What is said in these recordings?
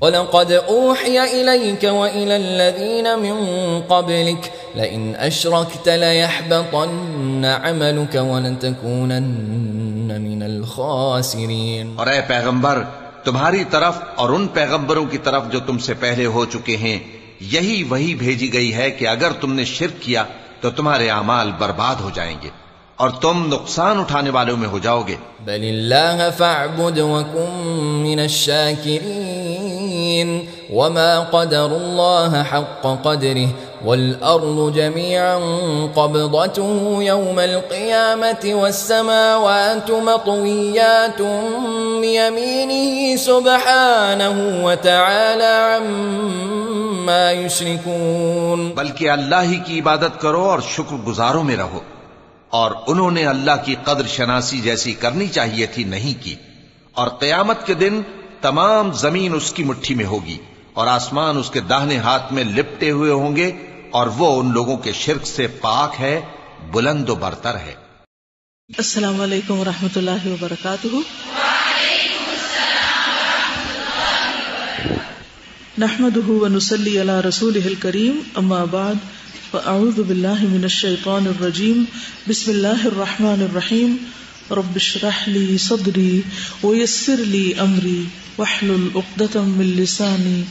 وَلَقَدْ أُوحِيَ إِلَيْكَ وَإِلَى الَّذِينَ مِن قَبْلِكَ لَئِنْ أَشْرَكْتَ لَيَحْبَطَنَّ عَمَلُكَ وَلَتَكُونَنَّ مِنَ الْخَاسِرِينَ۔ اور اے پیغمبر، تمہاری طرف اور ان پیغمبروں کی طرف جو تم سے پہلے ہو چکے ہیں یہی وحی بھیجی گئی ہے کہ اگر تم نے شرک کیا تو تمہارے اعمال برباد ہو جائیں گے اور تم نقصان اٹھانے والوں میں ہو جاؤ گے۔ بل اللہ فاعبد وکن من الشاکرین وما قدر اللہ حق قدره والارض جميعا قبضته يوم القيامة والسماوات مطويات بيمينه سبحانه وتعالى عما يشركون۔ بلکہ اللہ ہی کی عبادت کرو اور شکر گزاروں میں رہو، اور انہوں نے اللہ کی قدر شناسی جیسی کرنی چاہیے تھی نہیں کی، اور قیامت کے دن تمام زمین اس کی مٹھی میں ہوگی اور آسمان اس کے داہنے ہاتھ میں لپٹے ہوئے ہوں گے، اور وہ ان لوگوں کے شرک سے پاک ہے، بلند و برتر ہے۔ السلام علیکم ورحمۃ اللہ وبرکاتہ۔ وعلیکم السلام ورحمۃ اللہ وبرکاتہ۔ نحمده ونصلی علی رسولہ الکریم، اما بعد فاعوذ باللہ من الشیطان الرجیم، بسم اللہ الرحمن الرحیم، رب اشرح لی صدری ویسر لی امری واحلل عقدۃ من لسانی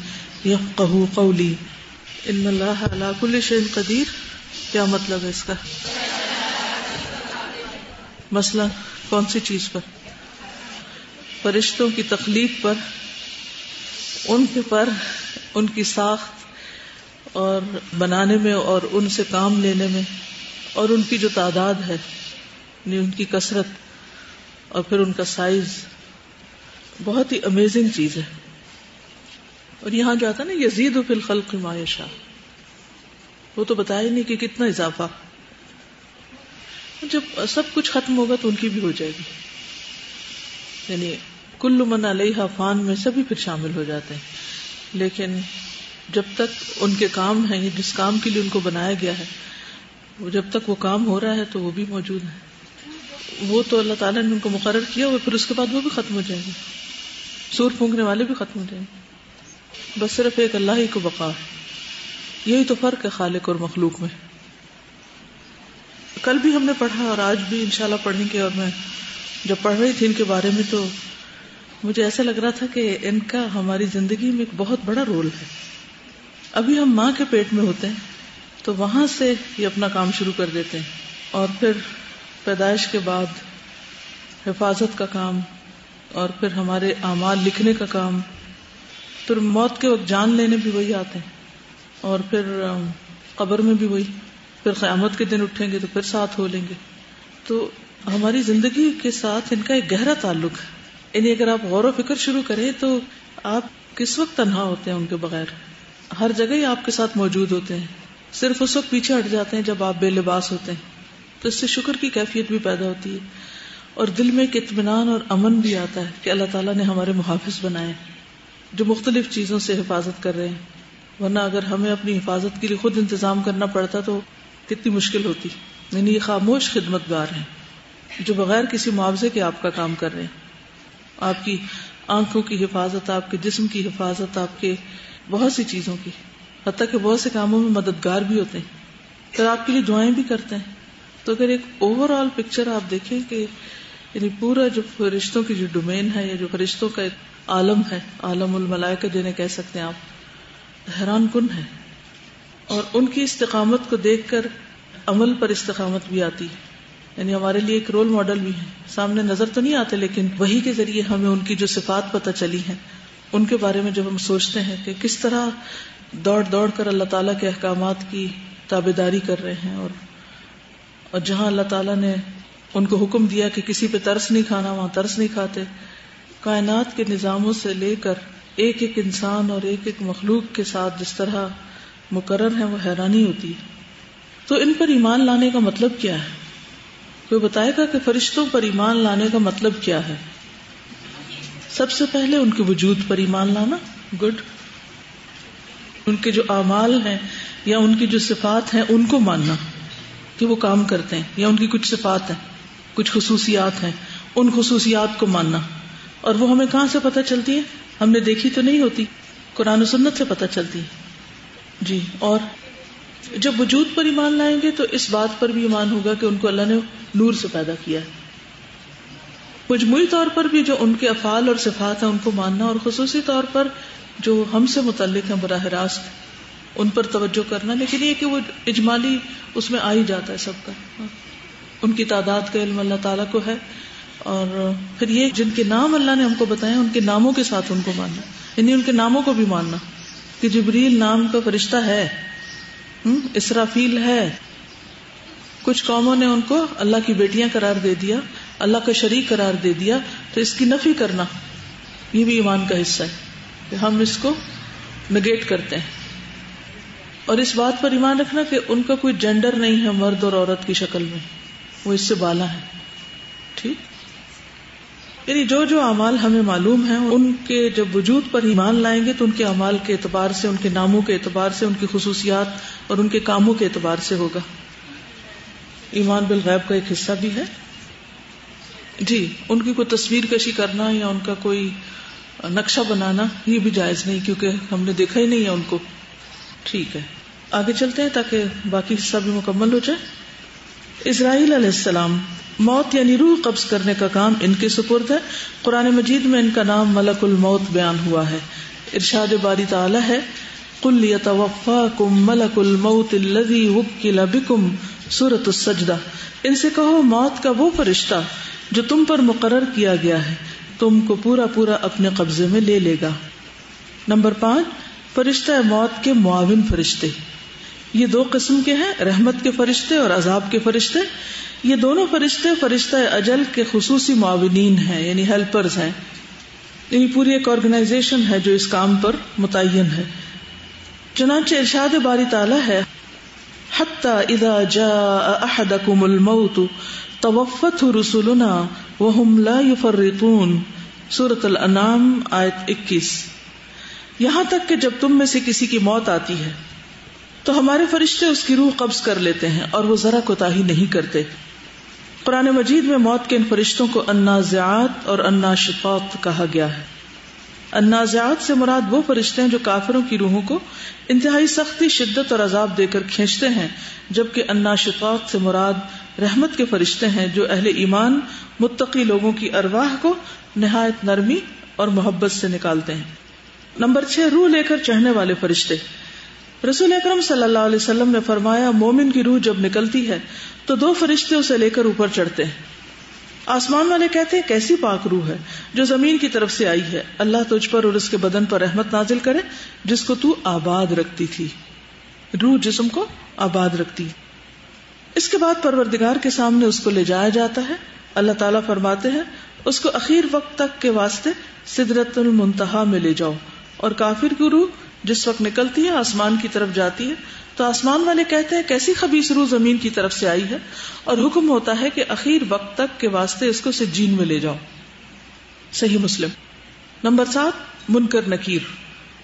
یفقہوا قولی۔ ان اللہ علی کل شیء قدیر، کیا مطلب ہے اس کا؟ مثلا کون سی چیز پر؟ فرشتوں کی تخلیق پر، ان کی ساخت اور بنانے میں اور ان سے کام لینے میں، اور ان کی جو تعداد ہے یعنی ان کی کثرت اور پھر ان کا سائز، بہت ہی امیزنگ چیز ہے۔ اور یہاں جو آتا ہے نا یزید فی الخلق ما یشاء، وہ تو بتایا ہی نہیں کہ کتنا اضافہ۔ جب سب کچھ ختم ہوگا تو ان کی بھی ہو جائے گی، یعنی کل من علیہا فان میں سبھی پھر شامل ہو جاتے ہیں، لیکن جب تک ان کے کام ہیں، جس کام کے لیے ان کو بنایا گیا ہے، وہ جب تک وہ کام ہو رہا ہے تو وہ بھی موجود ہے۔ وہ تو اللہ تعالیٰ نے ان کو مقرر کیا ہوا، پھر اس کے بعد وہ بھی ختم ہو جائیں گے، سور پھونکنے والے بھی ختم ہو جائیں گے، بس صرف ایک اللہ ہی کو بقا ہے۔ یہی تو فرق ہے خالق اور مخلوق میں۔ کل بھی ہم نے پڑھا اور آج بھی انشاءاللہ پڑھیں گے، اور میں جب پڑھ رہی تھی ان کے بارے میں تو مجھے ایسا لگ رہا تھا کہ ان کا ہماری زندگی میں ایک بہت بڑا رول ہے۔ ابھی ہم ماں کے پیٹ میں ہوتے ہیں تو وہاں سے یہ اپنا کام شروع کر دیتے ہیں، اور پھر پیدائش کے بعد حفاظت کا کام، اور پھر ہمارے اعمال لکھنے کا کام، پھر موت کے وقت جان لینے بھی وہی آتے ہیں، اور پھر قبر میں بھی وہی، پھر قیامت کے دن اٹھیں گے تو پھر ساتھ ہو لیں گے۔ تو ہماری زندگی کے ساتھ ان کا ایک گہرا تعلق ہے۔ یعنی اگر آپ غور و فکر شروع کریں تو آپ کس وقت تنہا ہوتے ہیں ان کے بغیر؟ ہر جگہ ہی آپ کے ساتھ موجود ہوتے ہیں، صرف اس وقت پیچھے ہٹ جاتے ہیں جب آپ بے لباس ہوتے ہیں، تو اس سے شکر کی کیفیت بھی پیدا ہوتی ہے، اور دل میں ایک اطمینان اور امن بھی آتا ہے کہ اللہ تعالیٰ نے ہمارے محافظ بنائے جو مختلف چیزوں سے حفاظت کر رہے ہیں۔ ورنہ اگر ہمیں اپنی حفاظت کے لیے خود انتظام کرنا پڑتا تو کتنی مشکل ہوتی۔ یعنی یہ خاموش خدمت گار ہیں جو بغیر کسی معاوضے کے آپ کا کام کر رہے ہیں، آپ کی آنکھوں کی حفاظت، آپ کے جسم کی حفاظت، آپ کے بہت سی چیزوں کی، حتیٰ کہ بہت سے کاموں میں مددگار بھی ہوتے ہیں، پھر آپ کے لیے دعائیں بھی کرتے ہیں۔ تو اگر ایک اوور آل پکچر آپ دیکھیں کہ یعنی پورا جو فرشتوں کی جو ڈومین ہے، یا جو فرشتوں کا ایک عالم ہے، عالم الملائکہ جنہیں کہہ سکتے ہیں آپ، حیران کن ہے۔ اور ان کی استقامت کو دیکھ کر عمل پر استقامت بھی آتی ہے، یعنی ہمارے لیے ایک رول ماڈل بھی ہے۔ سامنے نظر تو نہیں آتے، لیکن وحی کے ذریعے ہمیں ان کی جو صفات پتہ چلی ہیں، ان کے بارے میں جب ہم سوچتے ہیں کہ کس طرح دوڑ دوڑ کر اللہ تعالیٰ کے احکامات کی تابعداری کر رہے ہیں، اور جہاں اللہ تعالیٰ نے ان کو حکم دیا کہ کسی پہ ترس نہیں کھانا، وہاں ترس نہیں کھاتے۔ کائنات کے نظاموں سے لے کر ایک ایک انسان اور ایک ایک مخلوق کے ساتھ جس طرح مقرر ہیں، وہ حیرانی ہوتی ہے۔ تو ان پر ایمان لانے کا مطلب کیا ہے؟ کوئی بتائے گا کہ فرشتوں پر ایمان لانے کا مطلب کیا ہے؟ سب سے پہلے ان کے وجود پر ایمان لانا، گڈ۔ ان کے جو اعمال ہیں یا ان کی جو صفات ہیں ان کو ماننا کہ وہ کام کرتے ہیں، یا ان کی کچھ صفات ہیں، کچھ خصوصیات ہیں، ان خصوصیات کو ماننا۔ اور وہ ہمیں کہاں سے پتہ چلتی ہے؟ ہم نے دیکھی تو نہیں ہوتی، قرآن و سنت سے پتہ چلتی ہے. جی. اور جب وجود پر ایمان لائیں گے تو اس بات پر بھی ایمان ہوگا کہ ان کو اللہ نے نور سے پیدا کیا ہے. مجموعی طور پر بھی جو ان کے افعال اور صفات ہیں ان کو ماننا، اور خصوصی طور پر جو ہم سے متعلق ہیں براہ راست ان پر توجہ کرنا. لیکن یہ کہ وہ اجمالی اس میں آ ہی جاتا ہے سب کا. ان کی تعداد کا علم اللہ تعالیٰ کو ہے. اور پھر یہ جن کے نام اللہ نے ہم کو بتائے ان کے ناموں کے ساتھ ان کو ماننا، یعنی ان کے ناموں کو بھی ماننا کہ جبریل نام کا فرشتہ ہے، اسرافیل ہے. کچھ قوموں نے ان کو اللہ کی بیٹیاں قرار دے دیا، اللہ کا شریک قرار دے دیا، تو اس کی نفی کرنا یہ بھی ایمان کا حصہ ہے کہ ہم اس کو نگیٹ کرتے ہیں. اور اس بات پر ایمان رکھنا کہ ان کا کوئی جینڈر نہیں ہے مرد اور عورت کی شکل میں، وہ اس سے بالا ہے. ٹھیک. یعنی جو جو اعمال ہمیں معلوم ہیں ان کے جب وجود پر ایمان لائیں گے تو ان کے اعمال کے اعتبار سے، ان کے ناموں کے اعتبار سے، ان کی خصوصیات اور ان کے کاموں کے اعتبار سے ہوگا. ایمان بالغیب کا ایک حصہ بھی ہے. جی. ان کی کوئی تصویر کشی کرنا یا ان کا کوئی نقشہ بنانا یہ بھی جائز نہیں، کیونکہ ہم نے دیکھا ہی نہیں ہے ان کو. ٹھیک ہے. آگے چلتے ہیں تاکہ باقی حصہ بھی مکمل ہو جائے. اسرائیل علیہ السلام، موت یعنی روح قبض کرنے کا کام ان کے سپرد ہے. قرآن مجید میں ان کا نام ملک الموت بیان ہوا ہے. ارشاد باری تعالی ہے قل یتوفاکم ملک الموت الذی وکل بکم، سورۃ السجدہ. ان سے کہو موت کا وہ فرشتہ جو تم پر مقرر کیا گیا ہے تم کو پورا پورا اپنے قبضے میں لے لے گا. نمبر 5، فرشتہ موت کے معاون فرشتے. یہ 2 قسم کے ہیں، رحمت کے فرشتے اور عذاب کے فرشتے. یہ دونوں فرشتے فرشتہ اجل کے خصوصی معاونین ہیں، یعنی ہیلپرز ہیں. یعنی پوری ایک آرگنائزیشن ہے جو اس کام پر متعین ہے. چنانچہ ارشاد باری تعالی ہے حتی اذا جاء احدکم الموت توفته رسلنا وهم لا يفرطون، سورۃ الانعام آیت 21. یہاں تک کہ جب تم میں سے کسی کی موت آتی ہے تو ہمارے فرشتے اس کی روح قبض کر لیتے ہیں اور وہ ذرا کوتاہی نہیں کرتے. قرآن مجید میں موت کے ان فرشتوں کو النازعات اور الناشطات کہا گیا ہے. النازعات سے مراد وہ فرشتے ہیں جو کافروں کی روحوں کو انتہائی سختی، شدت اور عذاب دے کر کھینچتے ہیں، جبکہ الناشطات سے مراد رحمت کے فرشتے ہیں جو اہل ایمان متقی لوگوں کی ارواح کو نہایت نرمی اور محبت سے نکالتے ہیں. نمبر 6، روح لے کر چڑھنے والے فرشتے. رسول اکرم صلی اللہ علیہ وسلم نے فرمایا مومن کی روح جب نکلتی ہے تو 2 فرشتے اسے لے کر اوپر چڑھتے ہیں. آسمان والے کہتے ہیں کیسی پاک روح ہے جو زمین کی طرف سے آئی ہے، اللہ تجھ پر اور اس کے بدن پر رحمت نازل کرے جس کو تو آباد رکھتی تھی. روح جسم کو آباد رکھتی. اس کے بعد پروردگار کے سامنے اس کو لے جایا جاتا ہے. اللہ تعالیٰ فرماتے ہیں اس کو اخیر وقت تک کے واسطے سدرۃ المنتہا میں لے جاؤ. اور کافر کی روح جس وقت نکلتی ہے آسمان کی طرف جاتی ہے تو آسمان والے کہتے ہیں کیسی خبیث روح زمین کی طرف سے آئی ہے، اور حکم ہوتا ہے کہ اخیر وقت تک کے واسطے اس کو سجین میں لے جاؤ. صحیح مسلم. نمبر 7، منکر نکیر.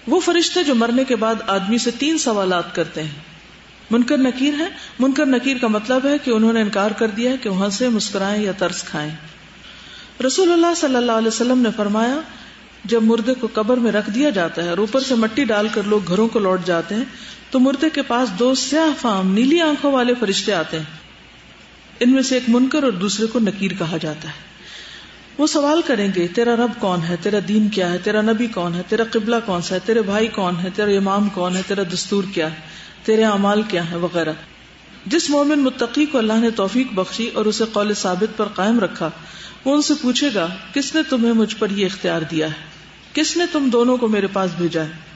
وہ فرشتے جو مرنے کے بعد آدمی سے 3 سوالات کرتے ہیں. منکر نکیر ہے. منکر نکیر کا مطلب ہے کہ انہوں نے انکار کر دیا ہے کہ وہاں سے مسکرائیں یا ترس کھائیں. رسول اللہ صلی اللہ علیہ وسلم نے فرمایا جب مردے کو قبر میں رکھ دیا جاتا ہے اور اوپر سے مٹی ڈال کر لوگ گھروں کو لوٹ جاتے ہیں تو مردے کے پاس 2 سیاہ فام نیلی آنکھوں والے فرشتے آتے ہیں. ان میں سے ایک منکر اور دوسرے کو نکیر کہا جاتا ہے. وہ سوال کریں گے تیرا رب کون ہے، تیرا دین کیا ہے، تیرا نبی کون ہے، تیرا قبلہ کون سا ہے، تیرے بھائی کون ہے، تیرا امام کون ہے، تیرا دستور کیا ہے، تیرے اعمال کیا ہے وغیرہ. جس مومن متقی کو اللہ نے توفیق بخشی اور اسے قول ثابت پر قائم رکھا وہ ان سے پوچھے گا کس نے تمہیں مجھ پر یہ اختیار دیا ہے، کس نے تم دونوں کو میرے پاس بھیجا ہے.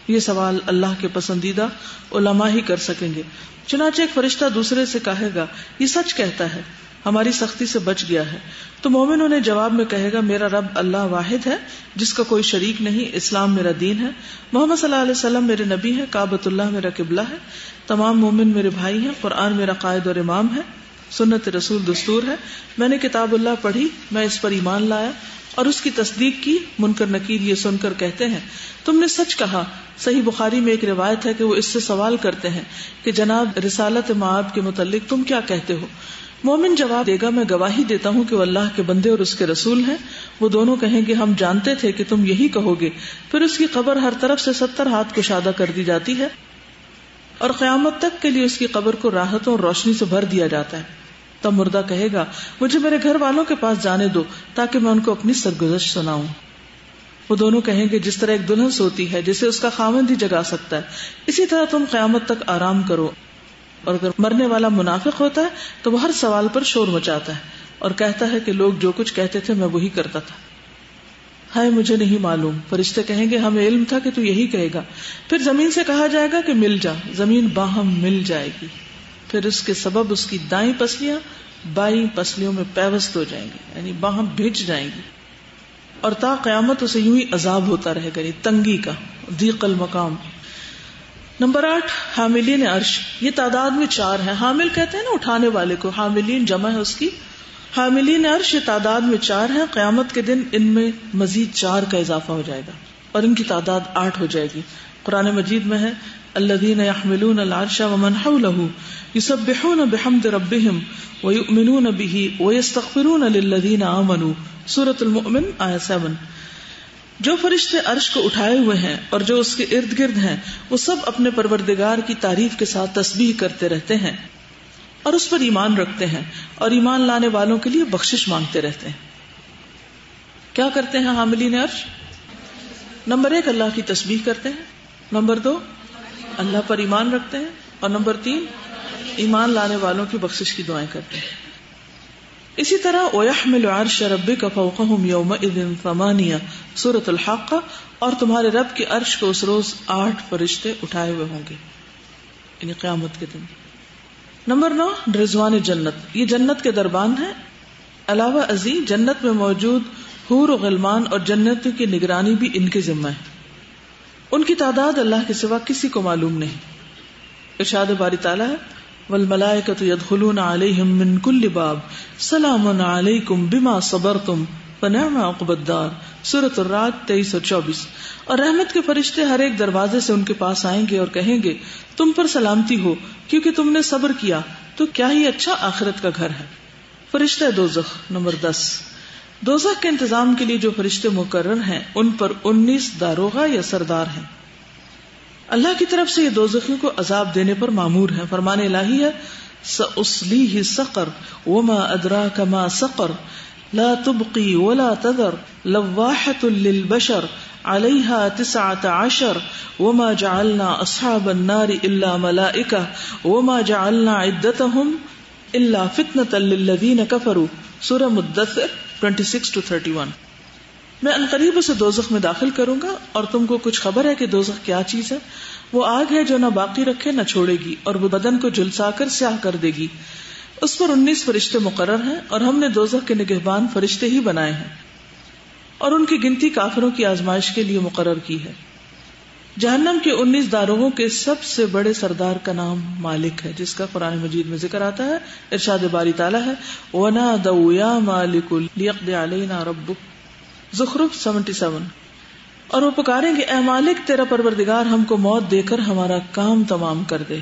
یہ سوال اللہ کے پسندیدہ علماء ہی کر سکیں گے. چنانچہ ایک فرشتہ دوسرے سے کہے گا یہ سچ کہتا ہے، ہماری سختی سے بچ گیا ہے. تو مومن انہیں جواب میں کہے گا میرا رب اللہ واحد ہے جس کا کوئی شریک نہیں، اسلام میرا دین ہے، محمد صلی اللہ علیہ وسلم میرے نبی ہیں، کعبۃ اللہ میرا قبلہ ہے، تمام مومن میرے بھائی ہیں، قرآن میرا قائد اور امام ہے، سنت رسول دستور ہے، میں نے کتاب اللہ پڑھی، میں اس پر ایمان لایا اور اس کی تصدیق کی. منکر نکیر یہ سن کر کہتے ہیں تم نے سچ کہا. صحیح بخاری میں ایک روایت ہے کہ وہ اس سے سوال کرتے ہیں کہ جناب رسالت معاد کے متعلق تم کیا کہتے ہو. مومن جواب دے گا میں گواہی دیتا ہوں کہ وہ اللہ کے بندے اور اس کے رسول ہیں. وہ دونوں کہیں گے ہم جانتے تھے کہ تم یہی کہو گے. پھر اس کی قبر ہر طرف سے 70 ہاتھ کشادہ کر دی جاتی ہے اور قیامت تک کے لیے اس کی قبر کو راحتوں اور روشنی سے بھر دیا جاتا ہے. تب مردہ کہے گا مجھے میرے گھر والوں کے پاس جانے دو تاکہ میں ان کو اپنی سرگزشت سناؤں. وہ دونوں کہیں گے جس طرح ایک دلہن سوتی ہے جسے اس کا خاوند ہی جگا سکتا ہے، اسی طرح تم قیامت تک آرام کرو. اور اگر مرنے والا منافق ہوتا ہے تو وہ ہر سوال پر شور مچاتا ہے اور کہتا ہے کہ لوگ جو کچھ کہتے تھے میں وہی کرتا تھا. ہائے مجھے نہیں معلوم. فرشتے کہیں گے ہمیں علم تھا کہ تو یہی کہے گا. پھر زمین سے کہا جائے گا کہ مل جا. زمین باہم مل جائے گی. پھر اس کے سبب اس کی دائیں پسلیاں بائیں پسلیوں میں پیوست ہو جائیں گی، یعنی باہم بھیج جائیں گی. اور تا قیامت اسے یوں ہی عذاب ہوتا رہے گا، یعنی تنگی کا، ضیق المقام. نمبر 8 حاملین عرش. یہ تعداد میں 4 ہیں. حامل کہتے ہیں نا اٹھانے والے کو، حاملین جمع ہے اس کی. حاملین عرش یہ تعداد میں 4 ہیں. قیامت کے دن ان میں مزید 4 کا اضافہ ہو جائے گا اور ان کی تعداد 8 ہو جائے گی. قرآن مجید میں ہے الذین یحملون العرش ومن حولہ یسبحون بحمد ربہم ویؤمنون بہ ویستغفرون للذین آمنوا. سورۃ المؤمن آیت 7. جو فرشتے عرش کو اٹھائے ہوئے ہیں اور جو اس کے ارد گرد ہیں وہ سب اپنے پروردگار کی تعریف کے ساتھ تسبیح کرتے رہتے ہیں اور اس پر ایمان رکھتے ہیں اور ایمان لانے والوں کے لیے بخشش مانگتے رہتے ہیں. کیا کرتے ہیں حاملین عرش؟ نمبر 1 اللہ کی تسبیح کرتے ہیں. نمبر 2 اللہ پر ایمان رکھتے ہیں. اور نمبر 3 ایمان لانے والوں کی بخشش کی دعائیں کرتے ہیں. اسی طرح وَيَحْمِلُ عَرْشَ رَبِّكَ فَوْقَهُمْ يَوْمَئِذٍ ثَمَانِيَةٌ سورۃ الحاقہ. اور تمہارے رب کے عرش کو اس روز 8 فرشتے اٹھائے ہوئے ہوں گے، یعنی قیامت کے دن. نمبر 9 رضوان جنت. یہ جنت کے دربان ہے. علاوہ ازیں جنت میں موجود حور و غلمان اور جنتوں کی نگرانی بھی ان کے ذمہ ہے. ان کی تعداد اللہ کے سوا کسی کو معلوم نہیں. ارشاد باری تعالیٰ ہے والملائکۃ یدخلون علیہم من کل باب سلام علیکم بما صبرتم فنعم عقبی الدار. سورۃ الرعد 23 اور 24. اور رحمت کے فرشتے ہر ایک دروازے سے ان کے پاس آئیں گے اور کہیں گے تم پر سلامتی ہو کیونکہ تم نے صبر کیا تو کیا ہی اچھا آخرت کا گھر ہے. فرشتے دوزخ. نمبر 10 دوزخ کے انتظام کے لیے جو فرشتے مقرر ہیں ان پر 19 داروغہ یا سردار ہیں. اللہ کی طرف سے یہ دوزخیوں کو عذاب دینے پر مامور ہیں. فرمان الہی ہے سأصلیہ سقر وما ادراک ما سقر لا تبقی ولا تذر لواحۃ للبشر علیہا 19 وما جعلنا اصحاب النار الا ملائکہ وما جعلنا عدتهم الا فتنة للذین کفروا. سورہ مدثر 26-31. میں انقریب اسے دوزخ میں داخل کروں گا. اور تم کو کچھ خبر ہے کہ دوزخ کیا چیز ہے؟ وہ آگ ہے جو نہ باقی رکھے نہ چھوڑے گی اور وہ بدن کو جھلسا کر سیاہ کر دے گی. اس پر 19 فرشتے مقرر ہیں اور ہم نے دوزخ کے نگہبان فرشتے ہی بنائے ہیں اور ان کی گنتی کافروں کی آزمائش کے لیے مقرر کی ہے. جہنم کے 19 داروغوں کے سب سے بڑے سردار کا نام مالک ہے جس کا قرآن مجید میں ذکر آتا ہے. ارشاد باری تعالیٰ ہے وَنَادَوْا يَا مَالِكُ لِيَقْضِ عَلَيْنَا رَبُّكَ. زخرف 77. اور وہ پکاریں گے اے مالک تیرا پروردگار ہم کو موت دے کر ہمارا کام تمام کر دے.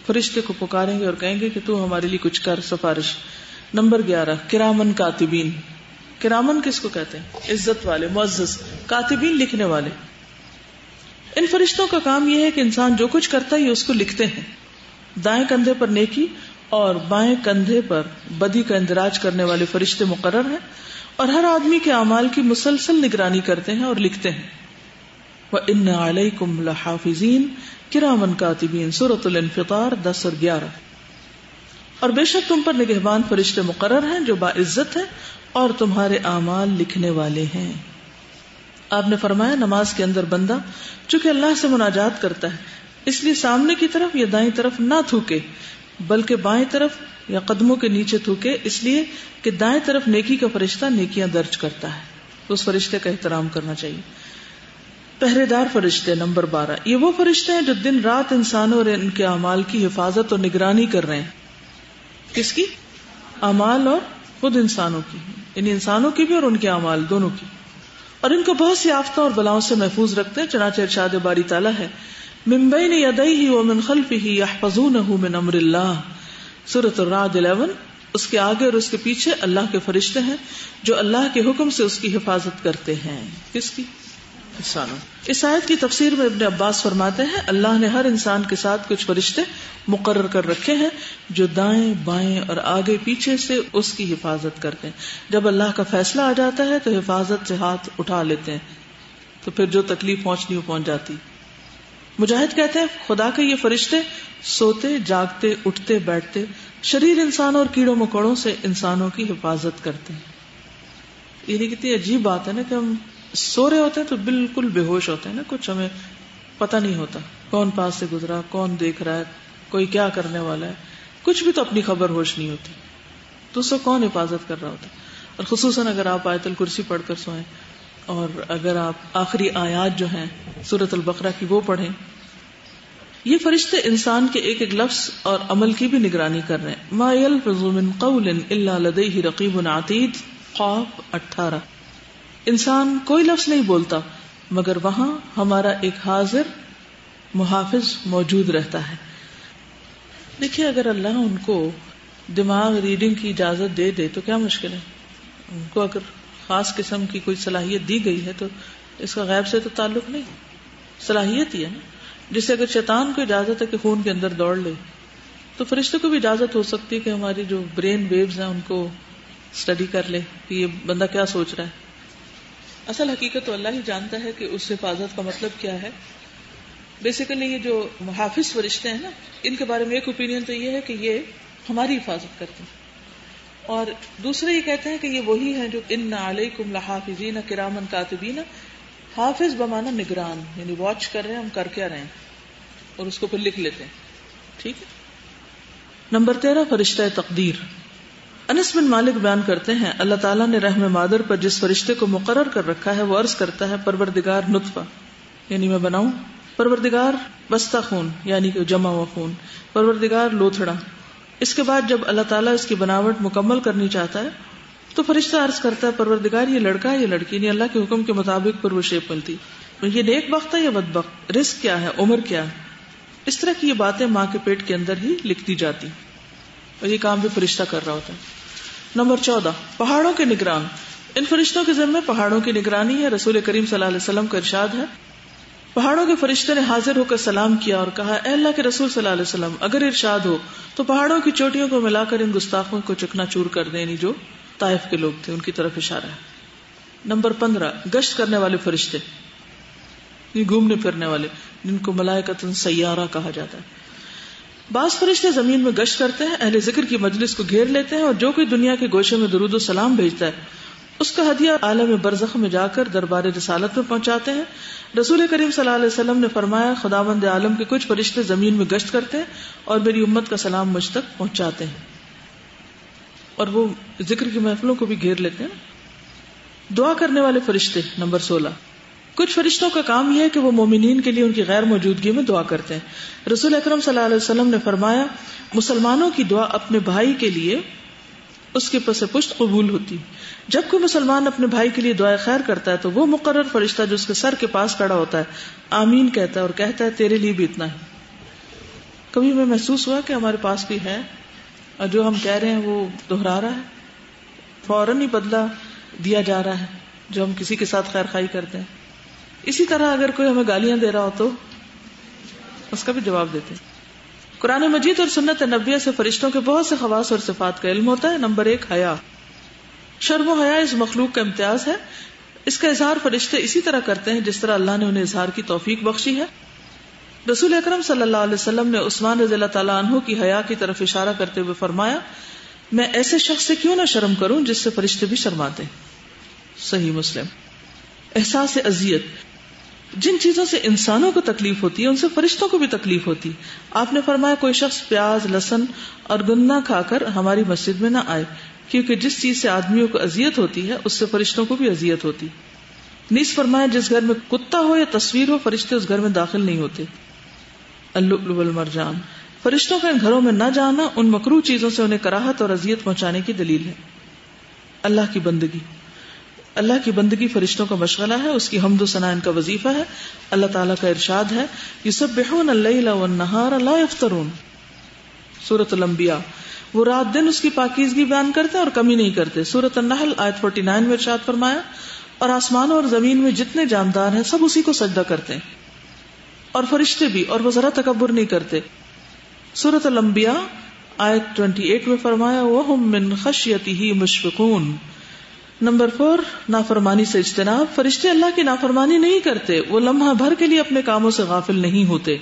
فرشتے کو پکاریں گے اور کہیں گے کہ تو ہمارے لیے کچھ کر سفارش. نمبر 11 کرامن کاتبین. کرامن کس کو کہتے ہیں؟ عزت والے، معزز. کاتبین لکھنے والے. ان فرشتوں کا کام یہ ہے کہ انسان جو کچھ کرتا ہے یہ اس کو لکھتے ہیں. دائیں کندھے پر نیکی اور بائیں کندھے پر بدی کا اندراج کرنے والے فرشتے مقرر ہیں اور ہر آدمی کے اعمال کی مسلسل نگرانی کرتے ہیں اور لکھتے ہیں. وَإِنَّ عَلَيْكُمْ لَحَافِظِينَ کِرَامًا کاتبین. سورۃ الانفطار 10 اور 11. اور بے شک تم پر نگہبان فرشتے مقرر ہیں جو باعزت ہیں اور تمہارے اعمال لکھنے والے ہیں. آپ نے فرمایا نماز کے اندر بندہ چونکہ اللہ سے مناجات کرتا ہے اس لیے سامنے کی طرف یا دائیں طرف نہ تھوکے بلکہ بائیں طرف یا قدموں کے نیچے تھوکے، اس لیے کہ دائیں طرف نیکی کا فرشتہ نیکیاں درج کرتا ہے. تو اس فرشتے کا احترام کرنا چاہیے. پہرے دار فرشتے. نمبر 12 یہ وہ فرشتے ہیں جو دن رات انسانوں اور ان کے اعمال کی حفاظت اور نگرانی کر رہے ہیں. کس کی؟ اعمال اور خود انسانوں کی، یعنی انسانوں کی بھی اور ان کے اعمال دونوں کی. اور ان کو بہت سی آفتوں اور بلاؤں سے محفوظ رکھتے ہیں. چنانچہ ارشاد باری تعالیٰ ہے من بین یدیہ ومن خلفہ یحفظونہ من امر اللہ. سورۃ الرعد 11. اس کے آگے اور اس کے پیچھے اللہ کے فرشتے ہیں جو اللہ کے حکم سے اس کی حفاظت کرتے ہیں. کس کی؟ انسانوں. اس آیت کی تفسیر میں ابن عباس فرماتے ہیں اللہ نے ہر انسان کے ساتھ کچھ فرشتے مقرر کر رکھے ہیں جو دائیں بائیں اور آگے پیچھے سے اس کی حفاظت کرتے ہیں. جب اللہ کا فیصلہ آ جاتا ہے تو حفاظت سے ہاتھ اٹھا لیتے ہیں, تو پھر جو تکلیف پہنچنی وہ پہنچ جاتی. مجاہد کہتے ہیں خدا کے یہ فرشتے سوتے جاگتے اٹھتے بیٹھتے شریر انسان اور کیڑوں مکوڑوں سے انسانوں کی حفاظت کرتے ہیں. یہ کتنی عجیب بات ہے نا کہ ہم سو رہے ہوتے ہیں تو بالکل بے ہوش ہوتے ہیں نا, کچھ ہمیں پتہ نہیں ہوتا کون پاس سے گزرا, کون دیکھ رہا ہے, کوئی کیا کرنے والا ہے, کچھ بھی تو اپنی خبر ہوش نہیں ہوتی. تو اس کو کون حفاظت کر رہا ہوتا ہے؟ اور خصوصاً اگر آپ آیت الکرسی پڑھ کر سوئیں اور اگر آپ آخری آیات جو ہیں سورۃ البقرہ کی وہ پڑھیں, یہ فرشتے انسان کے ایک ایک لفظ اور عمل کی بھی نگرانی کر رہے ہیں. ما یلفظ من قول الا لدیہ رقیب عتید, قاف 18. انسان کوئی لفظ نہیں بولتا مگر وہاں ہمارا ایک حاضر محافظ موجود رہتا ہے. دیکھیے اگر اللہ ان کو دماغ ریڈنگ کی اجازت دے دے تو کیا مشکل ہے. ان کو اگر خاص قسم کی کوئی صلاحیت دی گئی ہے تو اس کا غیب سے تو تعلق نہیں, صلاحیت ہی ہے نا. جسے اگر شیطان کو اجازت ہے کہ خون کے اندر دوڑ لے تو فرشتوں کو بھی اجازت ہو سکتی ہے کہ ہماری جو برین ویوز ہیں ان کو اسٹڈی کر لے کہ یہ بندہ کیا سوچ رہا ہے. اصل حقیقت تو اللہ ہی جانتا ہے کہ اس حفاظت کا مطلب کیا ہے. بیسیکلی یہ جو محافظ فرشتے ہیں نا, ان کے بارے میں ایک اوپینین تو یہ ہے کہ یہ ہماری حفاظت کرتے ہیں, اور دوسرے یہ کہتے ہیں کہ یہ وہی ہیں جو ان علیکم لحافظین کرامن کاتبین. حافظ بمانا نگران, یعنی واچ کر رہے ہیں ہم کر کیا رہے ہیں اور اس کو پھر لکھ لیتے ہیں. ٹھیک ہے. نمبر 13 فرشتہ تقدیر. انس بن مالک بیان کرتے ہیں اللہ تعالیٰ نے رحم مادر پر جس فرشتے کو مقرر کر رکھا ہے وہ عرض کرتا ہے پروردگار نطفہ یعنی میں بناؤں, پروردگار بستہ خون یعنی کہ جمع ہوا خون, پروردگار لوتھڑا. اس کے بعد جب اللہ تعالیٰ اس کی بناوٹ مکمل کرنی چاہتا ہے تو فرشتہ عرض کرتا ہے پروردگار یہ لڑکا ہے یہ لڑکی, یعنی اللہ کے حکم کے مطابق پر وہ شیپ ملتی. یہ نیک بخت ہے یا بدبخت, رزق کیا ہے, عمر کیا ہے. اس طرح کی یہ باتیں ماں کے پیٹ کے اندر ہی لکھ دی جاتی اور یہ کام بھی فرشتہ کر رہا ہوتا ہے. نمبر 14 پہاڑوں کے نگران. ان فرشتوں کے ذمہ پہاڑوں کی نگرانی ہے. رسول کریم صلی اللہ علیہ وسلم کا ارشاد ہے پہاڑوں کے فرشتے نے حاضر ہو کر سلام کیا اور کہا اے اللہ کے رسول صلی اللہ علیہ وسلم اگر ارشاد ہو تو پہاڑوں کی چوٹیوں کو ملا کر ان گستاخوں کو چکنا چور کر دیں, یعنی جو طائف کے لوگ تھے ان کی طرف اشارہ ہے. نمبر 15 گشت کرنے والے فرشتے, یہ گھومنے پھرنے والے جن کو ملائکۃ سیارہ کہا جاتا ہے. بعض فرشتے زمین میں گشت کرتے ہیں, اہل ذکر کی مجلس کو گھیر لیتے ہیں اور جو کوئی دنیا کے گوشے میں درود و سلام بھیجتا ہے اس کا ہدیہ عالم برزخ میں جا کر دربار رسالت میں پہنچاتے ہیں. رسول کریم صلی اللہ علیہ وسلم نے فرمایا خداوند عالم کے کچھ فرشتے زمین میں گشت کرتے ہیں اور میری امت کا سلام مجھ تک پہنچاتے ہیں, اور وہ ذکر کی محفلوں کو بھی گھیر لیتے ہیں. دعا کرنے والے فرشتے. نمبر 16 کچھ فرشتوں کا کام یہ ہے کہ وہ مومنین کے لیے ان کی غیر موجودگی میں دعا کرتے ہیں. رسول اکرم صلی اللہ علیہ وسلم نے فرمایا مسلمانوں کی دعا اپنے بھائی کے لیے اس کے پس پشت قبول ہوتی. جب کوئی مسلمان اپنے بھائی کے لیے دعائے خیر کرتا ہے تو وہ مقرر فرشتہ جو اس کے سر کے پاس کھڑا ہوتا ہے آمین کہتا ہے اور کہتا ہے تیرے لیے بھی اتنا ہی. کبھی میں محسوس ہوا کہ ہمارے پاس بھی ہے اور جو ہم کہہ رہے ہیں وہ دہرا رہا ہے, فوراً ہی بدلہ دیا جا رہا ہے جو ہم کسی کے ساتھ خیر خائی کرتے ہیں. اسی طرح اگر کوئی ہمیں گالیاں دے رہا ہو تو اس کا بھی جواب دیتے ہیں. قرآن مجید اور سنت نبویہ سے فرشتوں کے بہت سے خواص اور صفات کا علم ہوتا ہے. نمبر 1 حیا. شرم و حیا اس مخلوق کا امتیاز ہے. اس کا اظہار فرشتے اسی طرح کرتے ہیں جس طرح اللہ نے انہیں اظہار کی توفیق بخشی ہے. رسول اکرم صلی اللہ علیہ وسلم نے عثمان رضی اللہ تعالیٰ عنہ کی حیا کی طرف اشارہ کرتے ہوئے فرمایا میں ایسے شخص سے کیوں نہ شرم کروں جس سے فرشتے بھی شرماتے ہیں. صحیح مسلم. احساس اذیت. جن چیزوں سے انسانوں کو تکلیف ہوتی ہے ان سے فرشتوں کو بھی تکلیف ہوتی. آپ نے فرمایا کوئی شخص پیاز لہسن اور گنا کھا کر ہماری مسجد میں نہ آئے کیونکہ جس چیز سے آدمیوں کو اذیت ہوتی ہے اس سے فرشتوں کو بھی اذیت ہوتی. نیز فرمایا جس گھر میں کتا ہو یا تصویر ہو فرشتے اس گھر میں داخل نہیں ہوتے. اللؤلؤ والمرجان. فرشتوں کا ان گھروں میں نہ جانا ان مکروہ چیزوں سے انہیں کراہت اور اذیت پہنچانے کی دلیل ہے. اللہ کی بندگی. اللہ کی بندگی فرشتوں کا مشغلہ ہے, اس کی حمد و ثنا ان کا وظیفہ ہے. اللہ تعالیٰ کا ارشاد ہے یسبحون اللیل والنہار لا یفترون. سورۃ الانبیاء. وہ رات دن اس کی پاکیزگی بیان کرتے اور کمی نہیں کرتے. سورۃ النحل آیت 49 میں ارشاد فرمایا اور آسمانوں اور زمین میں جتنے جاندار ہیں سب اسی کو سجدہ کرتے ہیں اور فرشتے بھی, اور وہ ذرا تکبر نہیں کرتے. سورۃ الانبیاء آیت 28 میں فرمایا وَهُمْ مِنْ خَشْيَتِهِ مُشْفِقُونَ. نمبر 4 نافرمانی سے اجتناب. فرشتے اللہ کی نافرمانی نہیں کرتے, وہ لمحہ بھر کے لیے اپنے کاموں سے غافل نہیں ہوتے.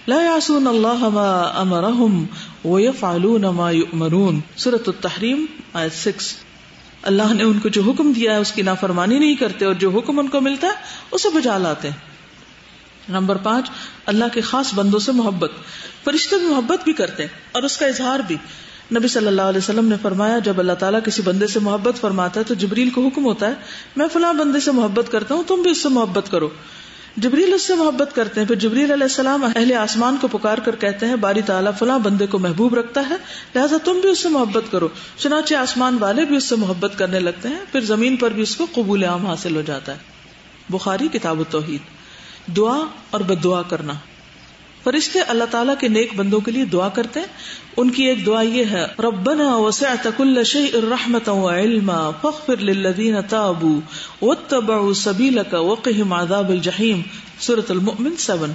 لا يعصون اللہ ما امرهم ويفعلون ما يؤمرون. سورۃ التحریم آیت 6. اللہ نے ان کو جو حکم دیا ہے اس کی نافرمانی نہیں کرتے اور جو حکم ان کو ملتا ہے اسے بجا لاتے ہیں. نمبر 5 اللہ کے خاص بندوں سے محبت. فرشتے بھی محبت بھی کرتے ہیں اور اس کا اظہار بھی. نبی صلی اللہ علیہ وسلم نے فرمایا جب اللہ تعالیٰ کسی بندے سے محبت فرماتا ہے تو جبریل کو حکم ہوتا ہے میں فلاں بندے سے محبت کرتا ہوں, تم بھی اس سے محبت کرو. جبریل اس سے محبت کرتے ہیں. پھر جبریل علیہ السلام اہل آسمان کو پکار کر کہتے ہیں باری تعالیٰ فلاں بندے کو محبوب رکھتا ہے لہذا تم بھی اس سے محبت کرو. چنانچہ آسمان والے بھی اس سے محبت کرنے لگتے ہیں. پھر زمین پر بھی اس کو قبول عام حاصل ہو جاتا ہے. بخاری کتاب التوحید. دعا اور بد دعا کرنا. فرشتے اللہ تعالیٰ کے نیک بندوں کے لیے دعا کرتے ہیں. ان کی ایک دعا یہ ہے ربنا وسعت كل شيء رحمة وعلما فاغفر للذين تابوا واتبعوا سبيلك وقهم عذاب الجحيم. سورۃ المؤمن 7.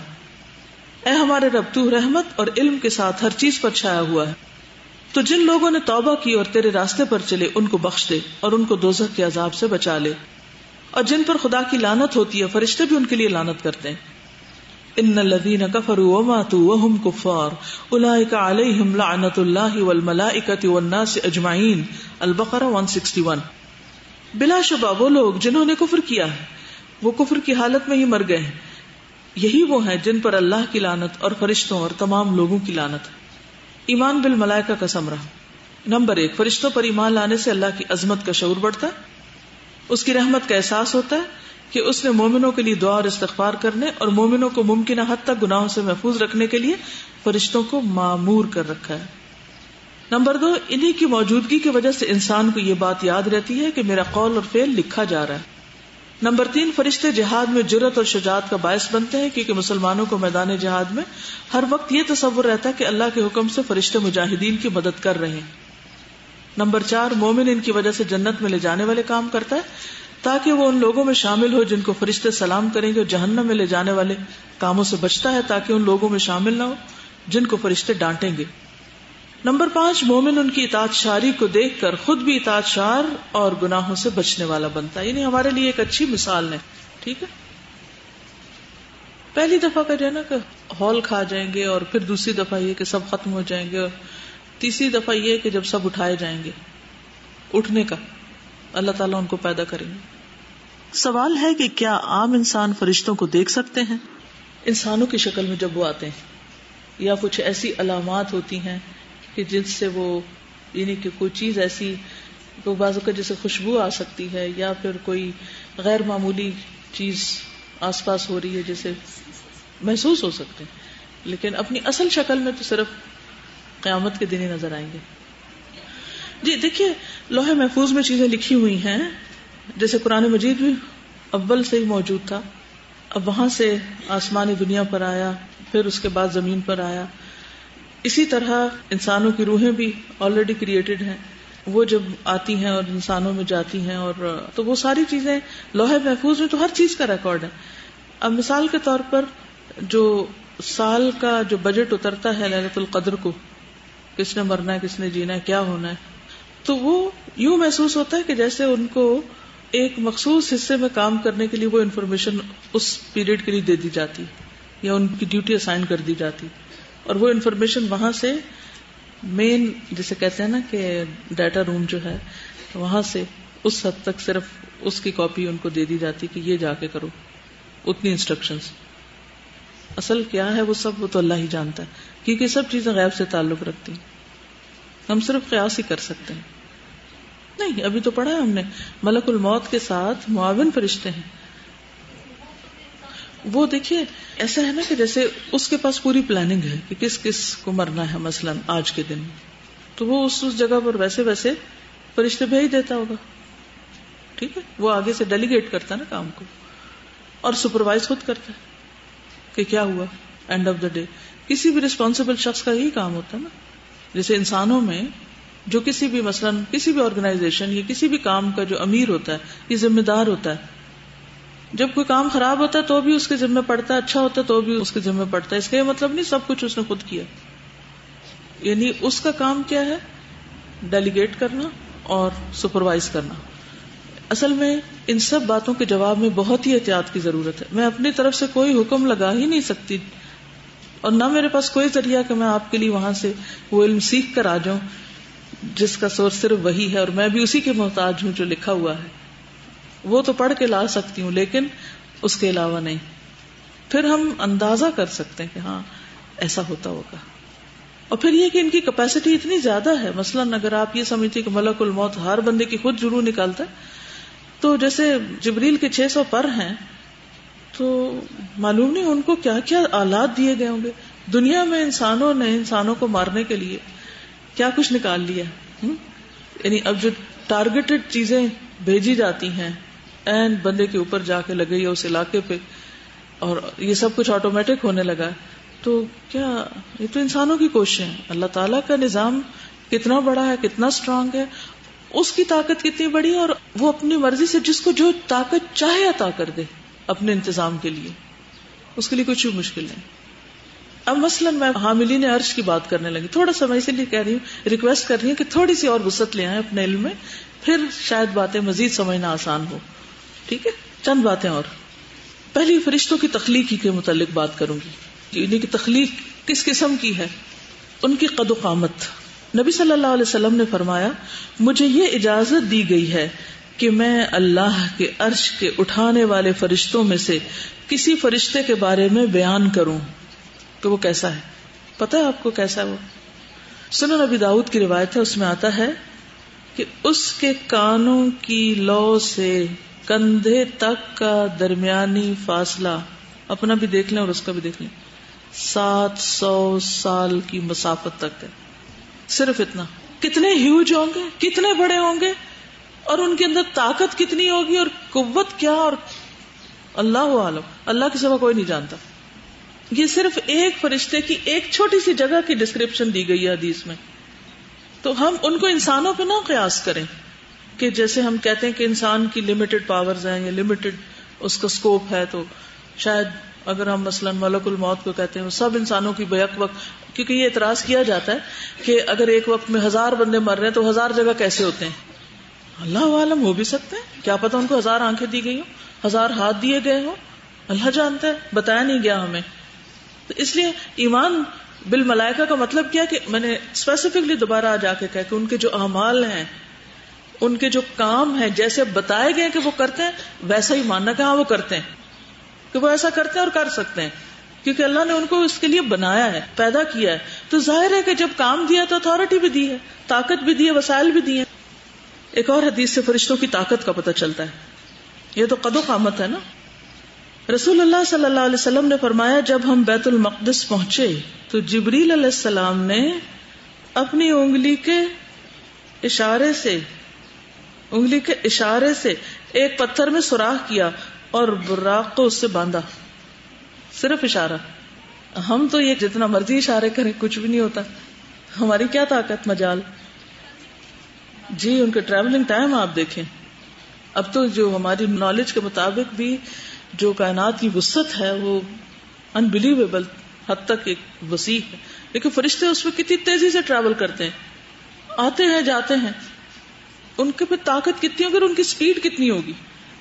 اے ہمارے رب تو رحمت اور علم کے ساتھ ہر چیز پر چھایا ہوا ہے, تو جن لوگوں نے توبہ کی اور تیرے راستے پر چلے ان کو بخش دے اور ان کو دوزخ کے عذاب سے بچا لے. اور جن پر خدا کی لعنت ہوتی ہے فرشتے بھی ان کے لیے لعنت کرتے ہیں. ان الذين كفروا وماتوا وهم كفار اولئك عليهم لعنة الله والملائكة والناس اجمعین. البقرہ 161. بلا شبہ وہ لوگ جنہوں نے کفر کیا ہے وہ کفر کی حالت میں ہی مر گئے ہیں, یہی وہ ہیں جن پر اللہ کی لعنت اور فرشتوں اور تمام لوگوں کی لعنت ہے. ایمان بالملائکہ کا ثمرہ. نمبر 1 فرشتوں پر ایمان لانے سے اللہ کی عظمت کا شعور بڑھتا ہے, اس کی رحمت کا احساس ہوتا ہے کہ اس نے مومنوں کے لیے دعا اور استغفار کرنے اور مومنوں کو ممکنہ حد تک گناہوں سے محفوظ رکھنے کے لیے فرشتوں کو مامور کر رکھا ہے. نمبر 2 انہی کی موجودگی کی وجہ سے انسان کو یہ بات یاد رہتی ہے کہ میرا قول اور فعل لکھا جا رہا ہے. نمبر 3 فرشتے جہاد میں جرأت اور شجاعت کا باعث بنتے ہیں کیونکہ مسلمانوں کو میدان جہاد میں ہر وقت یہ تصور رہتا ہے کہ اللہ کے حکم سے فرشتے مجاہدین کی مدد کر رہے ہیں. نمبر 4 مومن ان کی وجہ سے جنت میں لے جانے والے کام کرتا ہے تاکہ وہ ان لوگوں میں شامل ہو جن کو فرشتے سلام کریں گے, اور جہنم میں لے جانے والے کاموں سے بچتا ہے تاکہ ان لوگوں میں شامل نہ ہو جن کو فرشتے ڈانٹیں گے. نمبر 5 مومن ان کی اطاعت شاری کو دیکھ کر خود بھی اطاعت شار اور گناہوں سے بچنے والا بنتا ہے. یعنی ہمارے لیے ایک اچھی مثال ہے. ٹھیک ہے, پہلی دفعہ کا جو ہے نا کہ ہال کھا جائیں گے, اور پھر دوسری دفعہ یہ کہ سب ختم ہو جائیں گے, اور تیسری دفعہ یہ کہ جب سب اٹھائے جائیں گے. اٹھنے کا اللہ تعالیٰ ان کو پیدا کریں گے. سوال ہے کہ کیا عام انسان فرشتوں کو دیکھ سکتے ہیں انسانوں کی شکل میں جب وہ آتے ہیں, یا کچھ ایسی علامات ہوتی ہیں کہ جن سے وہ یعنی کہ کوئی چیز ایسی کوئی بعض اوقات جیسے خوشبو آ سکتی ہے یا پھر کوئی غیر معمولی چیز آس پاس ہو رہی ہے جیسے محسوس ہو سکتے ہیں, لیکن اپنی اصل شکل میں تو صرف قیامت کے دن ہی نظر آئیں گے. جی دیکھیے لوح محفوظ میں چیزیں لکھی ہوئی ہیں, جیسے قرآن مجید بھی اول سے ہی موجود تھا, اب وہاں سے آسمانی دنیا پر آیا, پھر اس کے بعد زمین پر آیا. اسی طرح انسانوں کی روحیں بھی آلریڈی کریٹڈ ہیں, وہ جب آتی ہیں اور انسانوں میں جاتی ہیں, اور تو وہ ساری چیزیں لوح محفوظ میں تو ہر چیز کا ریکارڈ ہے. اب مثال کے طور پر جو سال کا جو بجٹ اترتا ہے لیلۃ القدر کو, کس نے مرنا ہے, کس نے جینا ہے, کیا ہونا ہے, تو وہ یوں محسوس ہوتا ہے کہ جیسے ان کو ایک مخصوص حصے میں کام کرنے کے لیے وہ انفارمیشن اس پیریڈ کے لیے دے دی جاتی یا ان کی ڈیوٹی اسائن کر دی جاتی, اور وہ انفارمیشن وہاں سے مین جسے کہتے ہیں نا کہ ڈیٹا روم جو ہے وہاں سے اس حد تک صرف اس کی کاپی ان کو دے دی جاتی کہ یہ جا کے کرو, اتنی انسٹرکشنز. اصل کیا ہے وہ سب وہ تو اللہ ہی جانتا ہے, کیونکہ سب چیزیں غیب سے تعلق رکھتی ہیں, ہم صرف قیاس ہی کر سکتے ہیں. نہیں ابھی تو پڑھا ہے ہم نے ملک الموت کے ساتھ معاون فرشتے ہیں. وہ دیکھیے ایسا ہے نا کہ جیسے اس کے پاس پوری پلاننگ ہے کہ کس کس کو مرنا ہے مثلا آج کے دن, تو وہ اس جگہ پر ویسے ویسے فرشتے بھیج دیتا ہوگا. ٹھیک ہے, وہ آگے سے ڈیلیگیٹ کرتا ہے نا کام کو, اور سپروائز خود کرتا ہے کہ کیا ہوا اینڈ آف دا ڈے. کسی بھی ریسپانسبل شخص کا یہی کام ہوتا ہے نا. جیسے انسانوں میں جو کسی بھی مثلاً کسی بھی آرگنائزیشن یا کسی بھی کام کا جو امیر ہوتا ہے یہ ذمہ دار ہوتا ہے. جب کوئی کام خراب ہوتا ہے تو بھی اس کے ذمہ پڑتا ہے, اچھا ہوتا ہے تو بھی اس کے ذمہ پڑتا ہے. اس کا یہ مطلب نہیں سب کچھ اس نے خود کیا, یعنی اس کا کام کیا ہے, ڈیلیگیٹ کرنا اور سپروائز کرنا. اصل میں ان سب باتوں کے جواب میں بہت ہی احتیاط کی ضرورت ہے. میں اپنی طرف سے کوئی حکم لگا ہی نہیں سکتی, اور نہ میرے پاس کوئی ذریعہ کہ میں آپ کے لیے وہاں سے وہ علم سیکھ کر آ جاؤں جس کا سورس صرف وہی ہے, اور میں بھی اسی کے محتاج ہوں جو لکھا ہوا ہے. وہ تو پڑھ کے لا سکتی ہوں لیکن اس کے علاوہ نہیں. پھر ہم اندازہ کر سکتے ہیں کہ ہاں ایسا ہوتا ہوگا. اور پھر یہ کہ ان کی کیپیسٹی اتنی زیادہ ہے. مثلاً اگر آپ یہ سمجھتے کہ ملک الموت ہر بندے کی خود جرو نکالتا ہے, تو جیسے جبریل کے 600 پر ہیں, تو معلوم نہیں ان کو کیا کیا آلات دیے گئے ہوں گے. دنیا میں انسانوں نے انسانوں کو مارنے کے لیے کیا کچھ نکال لیا. یعنی اب جو ٹارگیٹڈ چیزیں بھیجی جاتی ہیں این بندے کے اوپر جا کے لگئی ہے اس علاقے پہ, اور یہ سب کچھ آٹومیٹک ہونے لگا ہے, تو کیا یہ تو انسانوں کی کوششیں ہیں. اللہ تعالیٰ کا نظام کتنا بڑا ہے, کتنا اسٹرانگ ہے, اس کی طاقت کتنی بڑی ہے, اور وہ اپنی مرضی سے جس کو جو طاقت چاہے عطا کر دے اپنے انتظام کے لیے, اس کے لیے کچھ بھی مشکل نہیں. اب مثلاً میں حاملین عرش کی بات کرنے لگی, تھوڑا سا میں اسی لیے کہہ رہی ہوں, ریکویسٹ کر رہی ہوں کہ تھوڑی سی اور وسعت لے آئیں اپنے علم میں, پھر شاید باتیں مزید سمجھنا آسان ہو. ٹھیک ہے, چند باتیں اور. پہلی فرشتوں کی تخلیق کے متعلق بات کروں گی, یعنی کہ تخلیق کس قسم کی ہے, ان کی قد و قامت. نبی صلی اللہ علیہ وسلم نے فرمایا, مجھے یہ اجازت دی گئی ہے کہ میں اللہ کے عرش کے اٹھانے والے فرشتوں میں سے کسی فرشتے کے بارے میں بیان کروں کہ وہ کیسا ہے. پتہ ہے آپ کو کیسا ہے وہ؟ سنن نبی داؤد کی روایت ہے, اس میں آتا ہے کہ اس کے کانوں کی لو سے کندھے تک کا درمیانی فاصلہ, اپنا بھی دیکھ لیں اور اس کا بھی دیکھ لیں, 700 سال کی مسافت تک ہے. صرف اتنا. کتنے ہیوج ہوں گے, کتنے بڑے ہوں گے, اور ان کے اندر طاقت کتنی ہوگی اور قوت کیا, اور اللہ عالم, اللہ کے سوا کوئی نہیں جانتا. یہ صرف ایک فرشتے کی ایک چھوٹی سی جگہ کی ڈسکرپشن دی گئی ہے حدیث میں. تو ہم ان کو انسانوں پہ نہ قیاس کریں کہ جیسے ہم کہتے ہیں کہ انسان کی لمیٹڈ پاورز ہیں یا لمیٹڈ اس کا سکوپ ہے, تو شاید اگر ہم مثلاً ملک الموت کو کہتے ہیں وہ سب انسانوں کی بیک وقت, کیونکہ یہ اعتراض کیا جاتا ہے کہ اگر ایک وقت میں 1000 بندے مر رہے ہیں تو 1000 جگہ کیسے ہوتے ہیں. اللہ عالم, ہو بھی سکتے ہیں, کیا پتا ان کو 1000 آنکھیں دی گئی ہوں, 1000 ہاتھ دیے گئے ہوں, اللہ جانتا ہے, بتایا نہیں گیا ہمیں. تو اس لیے ایمان بالملائکہ کا مطلب کیا کہ میں نے اسپیسیفکلی دوبارہ جا کے کہا کہ ان کے جو اعمال ہیں, ان کے جو کام ہیں, جیسے بتائے گئے کہ وہ کرتے ہیں ویسا ہی ماننا کہ ہاں وہ کرتے ہیں, کہ وہ ایسا کرتے ہیں اور کر سکتے ہیں, کیونکہ اللہ نے ان کو اس کے لیے بنایا ہے, پیدا کیا ہے. تو ظاہر ہے کہ جب کام دیا تو اتھارٹی بھی دی ہے, طاقت بھی دی ہے, وسائل بھی دیے. ایک اور حدیث سے فرشتوں کی طاقت کا پتہ چلتا ہے. یہ تو قد و قامت ہے نا. رسول اللہ صلی اللہ علیہ وسلم نے فرمایا, جب ہم بیت المقدس پہنچے تو جبریل علیہ السلام نے اپنی انگلی کے اشارے سے ایک پتھر میں سوراخ کیا اور براق کو اس سے باندھا. صرف اشارہ. ہم تو یہ جتنا مرضی اشارے کریں کچھ بھی نہیں ہوتا, ہماری کیا طاقت مجال. جی ان کے ٹریولنگ ٹائم آپ دیکھیں. اب تو جو ہماری نالج کے مطابق بھی جو کائنات کی وسعت ہے وہ انبلیویبل حد تک ایک وسیع ہے, لیکن فرشتے اس میں کتنی تیزی سے ٹریول کرتے ہیں, آتے ہیں جاتے ہیں. ان کے پہ طاقت کتنی ہوگی اور ان کی سپیڈ کتنی ہوگی.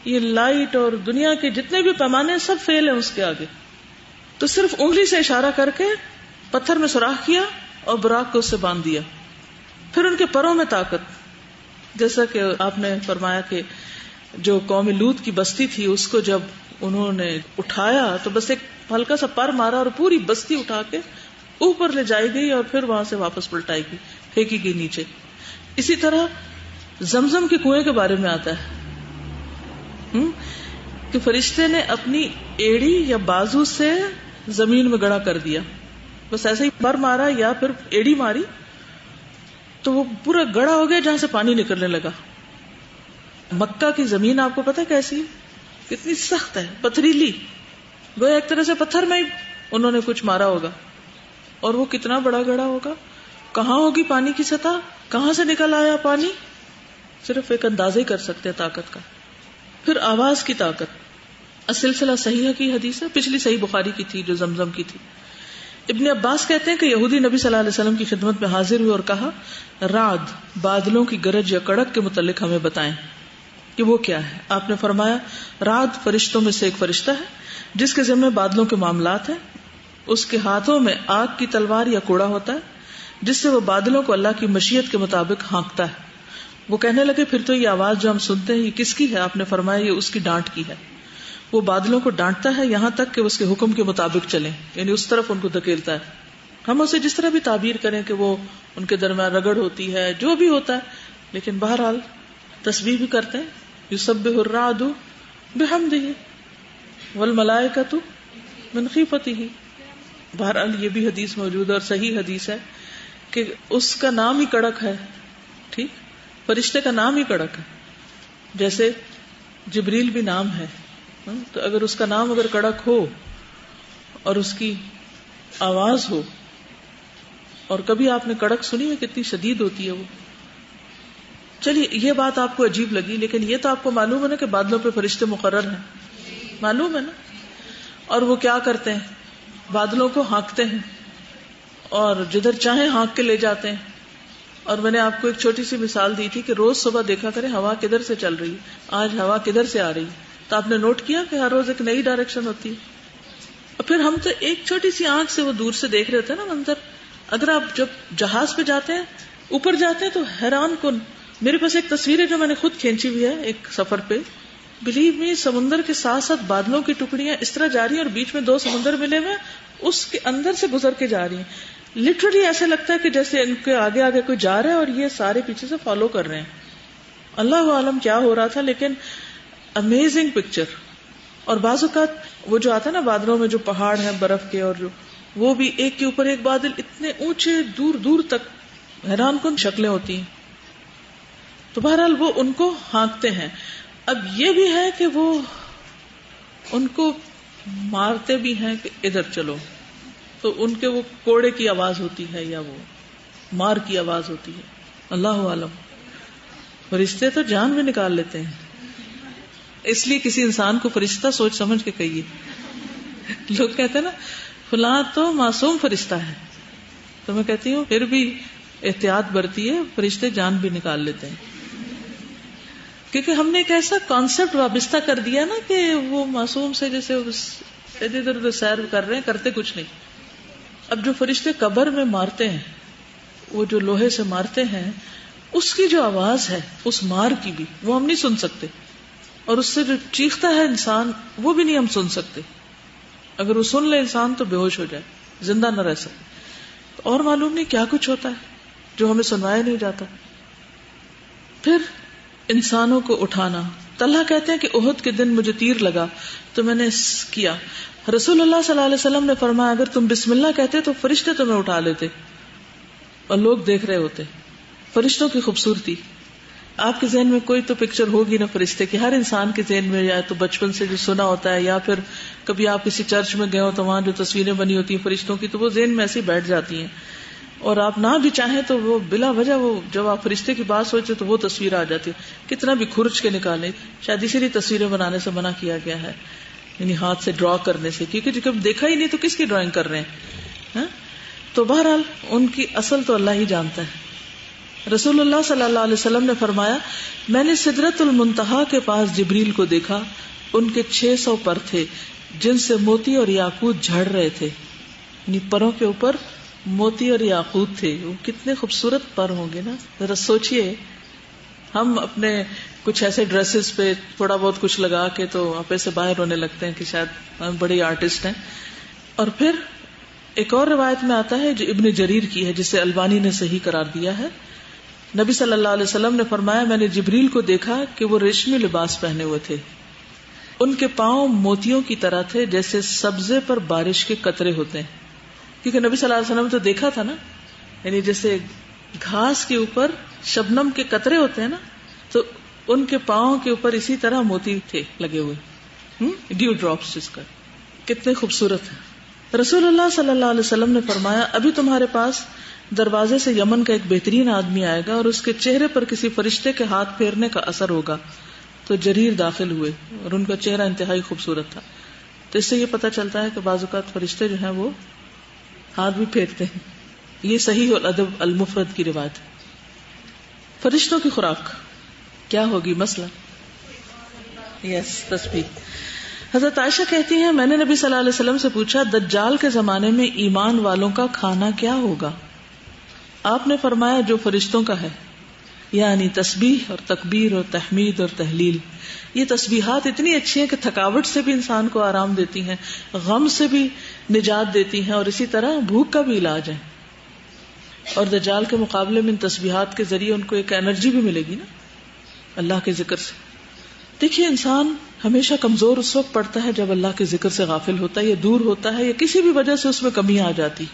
یہ لائٹ اور دنیا کے جتنے بھی پیمانے سب فیل ہیں اس کے آگے. تو صرف انگلی سے اشارہ کر کے پتھر میں سوراخ کیا اور براق کو اس سے باندھ دیا. پھر ان کے پروں میں طاقت, جیسا کہ آپ نے فرمایا کہ جو قوم لوط کی بستی تھی اس کو جب انہوں نے اٹھایا تو بس ایک ہلکا سا پر مارا اور پوری بستی اٹھا کے اوپر لے جائی گئی اور پھر وہاں سے واپس پلٹائی گئی, پھینکی گئی نیچے. اسی طرح زمزم کے کنویں کے بارے میں آتا ہے کہ فرشتے نے اپنی ایڑی یا بازو سے زمین میں گڑا کر دیا, بس ایسے ہی پر مارا یا پھر ایڑی ماری تو وہ پورا گڑا ہو گیا جہاں سے پانی نکلنے لگا. مکہ کی زمین آپ کو پتا کیسی ہے, کتنی سخت ہے, پتھریلی, گویا ایک طرح سے پتھر میں ہی انہوں نے کچھ مارا ہوگا, اور وہ کتنا بڑا گڑا ہوگا. کہاں ہوگی پانی کی سطح, کہاں سے نکل آیا پانی, صرف ایک اندازہ ہی کر سکتے ہیں طاقت کا. پھر آواز کی طاقت, السلسلہ صحیحہ کی حدیث ہے, پچھلی صحیح بخاری کی تھی جو زمزم کی تھی. ابن عباس کہتے ہیں کہ یہودی نبی صلی اللہ علیہ وسلم کی خدمت میں حاضر ہوئے اور کہا, رعد بادلوں کی گرج یا کڑک کے متعلق ہمیں بتائیں کہ وہ کیا ہے. آپ نے فرمایا, رعد فرشتوں میں سے ایک فرشتہ ہے جس کے ذمہ بادلوں کے معاملات ہیں. اس کے ہاتھوں میں آگ کی تلوار یا کوڑا ہوتا ہے جس سے وہ بادلوں کو اللہ کی مشیت کے مطابق ہانکتا ہے. وہ کہنے لگے, پھر تو یہ آواز جو ہم سنتے ہیں یہ کس کی ہے؟ آپ نے فرمایا, یہ اس کی ڈانٹ کی ہے. وہ بادلوں کو ڈانٹتا ہے یہاں تک کہ اس کے حکم کے مطابق چلیں, یعنی اس طرف ان کو دھکیلتا ہے. ہم اسے جس طرح بھی تعبیر کریں کہ وہ ان کے درمیان رگڑ ہوتی ہے, جو بھی ہوتا ہے, لیکن بہرحال تسبیح بھی کرتے ہیں. یسبح الرعد بحمدہ والملائکۃ من خیفتہ. بہرحال یہ بھی حدیث موجود ہے اور صحیح حدیث ہے کہ اس کا نام ہی کڑک ہے. ٹھیک, فرشتے کا نام ہی کڑک ہے, جیسے جبریل بھی نام ہے. تو اگر اس کا نام اگر کڑک ہو اور اس کی آواز ہو, اور کبھی آپ نے کڑک سنی ہے کتنی شدید ہوتی ہے وہ. چلیے یہ بات آپ کو عجیب لگی, لیکن یہ تو آپ کو معلوم ہے نا کہ بادلوں پہ فرشتے مقرر ہیں, معلوم ہے نا. اور وہ کیا کرتے ہیں, بادلوں کو ہانکتے ہیں اور جدھر چاہیں ہانک کے لے جاتے ہیں. اور میں نے آپ کو ایک چھوٹی سی مثال دی تھی کہ روز صبح دیکھا کریں ہوا کدھر سے چل رہی ہے, آج ہوا کدھر سے آ رہی ہے. تو آپ نے نوٹ کیا کہ ہر روز ایک نئی ڈائریکشن ہوتی ہے. اور پھر ہم تو ایک چھوٹی سی آنکھ سے وہ دور سے دیکھ رہے ہوتے ہیں نا منظر. اگر آپ جب جہاز پہ جاتے ہیں, اوپر جاتے ہیں, تو حیران کن. میرے پاس ایک تصویر ہے جو میں نے خود کھینچی ہوئی ہے ایک سفر پہ. بلیو می, سمندر کے ساتھ ساتھ بادلوں کی ٹکڑیاں اس طرح جا رہی ہیں اور بیچ میں 2 سمندر ملے ہوئے, اس کے اندر سے گزر کے جا رہی ہیں. لٹرلی ایسا لگتا ہے کہ جیسے ان کے آگے آگے کوئی جا رہا ہے اور یہ سارے پیچھے سے فالو کر رہے ہیں. اللہ عالم کیا ہو رہا تھا, لیکن امیزنگ پکچر. اور بعض اوقات وہ جو آتا ہے نا بادلوں میں جو پہاڑ ہیں برف کے, اور جو وہ بھی ایک کے اوپر ایک بادل اتنے اونچے دور دور تک, حیران کن شکلیں ہوتی ہیں. تو بہرحال وہ ان کو ہانکتے ہیں. اب یہ بھی ہے کہ وہ ان کو مارتے بھی ہیں کہ ادھر چلو, تو ان کے وہ کوڑے کی آواز ہوتی ہے یا وہ مار کی آواز ہوتی ہے, اللہ عالم. فرشتے تو جان بھی نکال لیتے ہیں. اس لیے کسی انسان کو فرشتہ سوچ سمجھ کے کہیے. لوگ کہتے ہیں نا فلاں تو معصوم فرشتہ ہے, تو میں کہتی ہوں پھر بھی احتیاط برتی ہے, فرشتے جان بھی نکال لیتے ہیں. کیونکہ ہم نے ایک ایسا کانسیپٹ وابستہ کر دیا نا کہ وہ معصوم سے جیسے ادھر ادھر سیر کر رہے ہیں, کرتے کچھ نہیں. اب جو فرشتے قبر میں مارتے ہیں, وہ جو لوہے سے مارتے ہیں, اس کی جو آواز ہے اس مار کی بھی وہ ہم نہیں سن سکتے, اور اس سے جو چیختا ہے انسان وہ بھی نہیں ہم سن سکتے. اگر وہ سن لے انسان تو بے ہوش ہو جائے, زندہ نہ رہ سکے. اور معلوم نہیں کیا کچھ ہوتا ہے جو ہمیں سنوایا نہیں جاتا. پھر انسانوں کو اٹھانا. طلحہ کہتے ہیں کہ احد کے دن مجھے تیر لگا تو میں نے کیا. رسول اللہ صلی اللہ علیہ وسلم نے فرمایا اگر تم بسم اللہ کہتے تو فرشتے تمہیں اٹھا لیتے, اور لوگ دیکھ رہے ہوتے. فرشتوں کی خوبصورتی. آپ کے ذہن میں کوئی تو پکچر ہوگی نا فرشتے کی, ہر انسان کے ذہن میں, یا تو بچپن سے جو سنا ہوتا ہے, یا پھر کبھی آپ کسی چرچ میں گئے ہو تو وہاں جو تصویریں بنی ہوتی ہیں فرشتوں کی, تو وہ ذہن میں ایسی بیٹھ جاتی ہیں. اور آپ نہ بھی چاہیں تو وہ بلا وجہ وہ جب آپ فرشتے کی بات سوچتے تو وہ تصویر آ جاتی ہے. کتنا بھی کھرچ کے نکالے, شاید اسی لیے تصویریں بنانے سے منع کیا گیا ہے, یعنی ہاتھ سے ڈرا کرنے سے, کیونکہ جب دیکھا ہی نہیں تو کس کی ڈرائنگ کر رہے ہیں. تو بہرحال ان کی اصل تو اللہ ہی جانتا ہے. رسول اللہ صلی اللہ علیہ وسلم نے فرمایا میں نے سدرۃ المنتہا کے پاس جبریل کو دیکھا, ان کے 600 پر تھے جن سے موتی اور یاقوت جھڑ رہے تھے, یعنی پروں کے اوپر موتی اور یاقوت تھے. وہ کتنے خوبصورت پر ہوں گے نا. ذرا سوچئے, ہم اپنے کچھ ایسے ڈریسز پہ تھوڑا بہت کچھ لگا کے تو آپ سے باہر ہونے لگتے ہیں کہ شاید ہم بڑے آرٹسٹ ہیں. اور پھر ایک اور روایت میں آتا ہے جو ابن جریر کی ہے, جسے البانی نے صحیح قرار دیا ہے. نبی صلی اللہ علیہ وسلم نے فرمایا میں نے جبریل کو دیکھا کہ وہ ریشمی لباس پہنے ہوئے تھے, ان کے پاؤں موتیوں کی طرح تھے جیسے سبزے پر بارش کے قطرے ہوتے ہیں. کیونکہ نبی صلی اللہ علیہ وسلم تو دیکھا تھا نا, یعنی جیسے گھاس کے اوپر شبنم کے قطرے ہوتے ہیں نا, تو ان کے پاؤں کے اوپر اسی طرح موتی تھے لگے ہوئے, ڈیو ڈراپس جس کا. کتنے خوبصورت ہیں. رسول اللہ صلی اللہ علیہ وسلم نے فرمایا ابھی تمہارے پاس دروازے سے یمن کا ایک بہترین آدمی آئے گا اور اس کے چہرے پر کسی فرشتے کے ہاتھ پھیرنے کا اثر ہوگا. تو جریر داخل ہوئے اور ان کا چہرہ انتہائی خوبصورت تھا. تو اس سے یہ پتہ چلتا ہے کہ بعض اوقات فرشتے جو ہیں وہ ہاتھ بھی پھیرتے ہیں. یہ صحیح الادب المفرد کی روایت ہے. فرشتوں کی خوراک کیا ہوگی؟ مسئلہ تسبیح. حضرت عائشہ کہتی ہیں میں نے نبی صلی اللہ علیہ وسلم سے پوچھا دجال کے زمانے میں ایمان والوں کا کھانا کیا ہوگا؟ آپ نے فرمایا جو فرشتوں کا ہے، یعنی تسبیح اور تکبیر اور تحمید اور تحلیل. یہ تسبیحات اتنی اچھی ہیں کہ تھکاوٹ سے بھی انسان کو آرام دیتی ہیں، غم سے بھی نجات دیتی ہیں، اور اسی طرح بھوک کا بھی علاج ہے. اور دجال کے مقابلے میں ان تسبیحات کے ذریعے ان کو ایک انرجی بھی ملے گی نا اللہ کے ذکر سے. دیکھیے انسان ہمیشہ کمزور اس وقت پڑتا ہے جب اللہ کے ذکر سے غافل ہوتا ہے یا دور ہوتا ہے یا کسی بھی وجہ سے اس میں کمی آ جاتی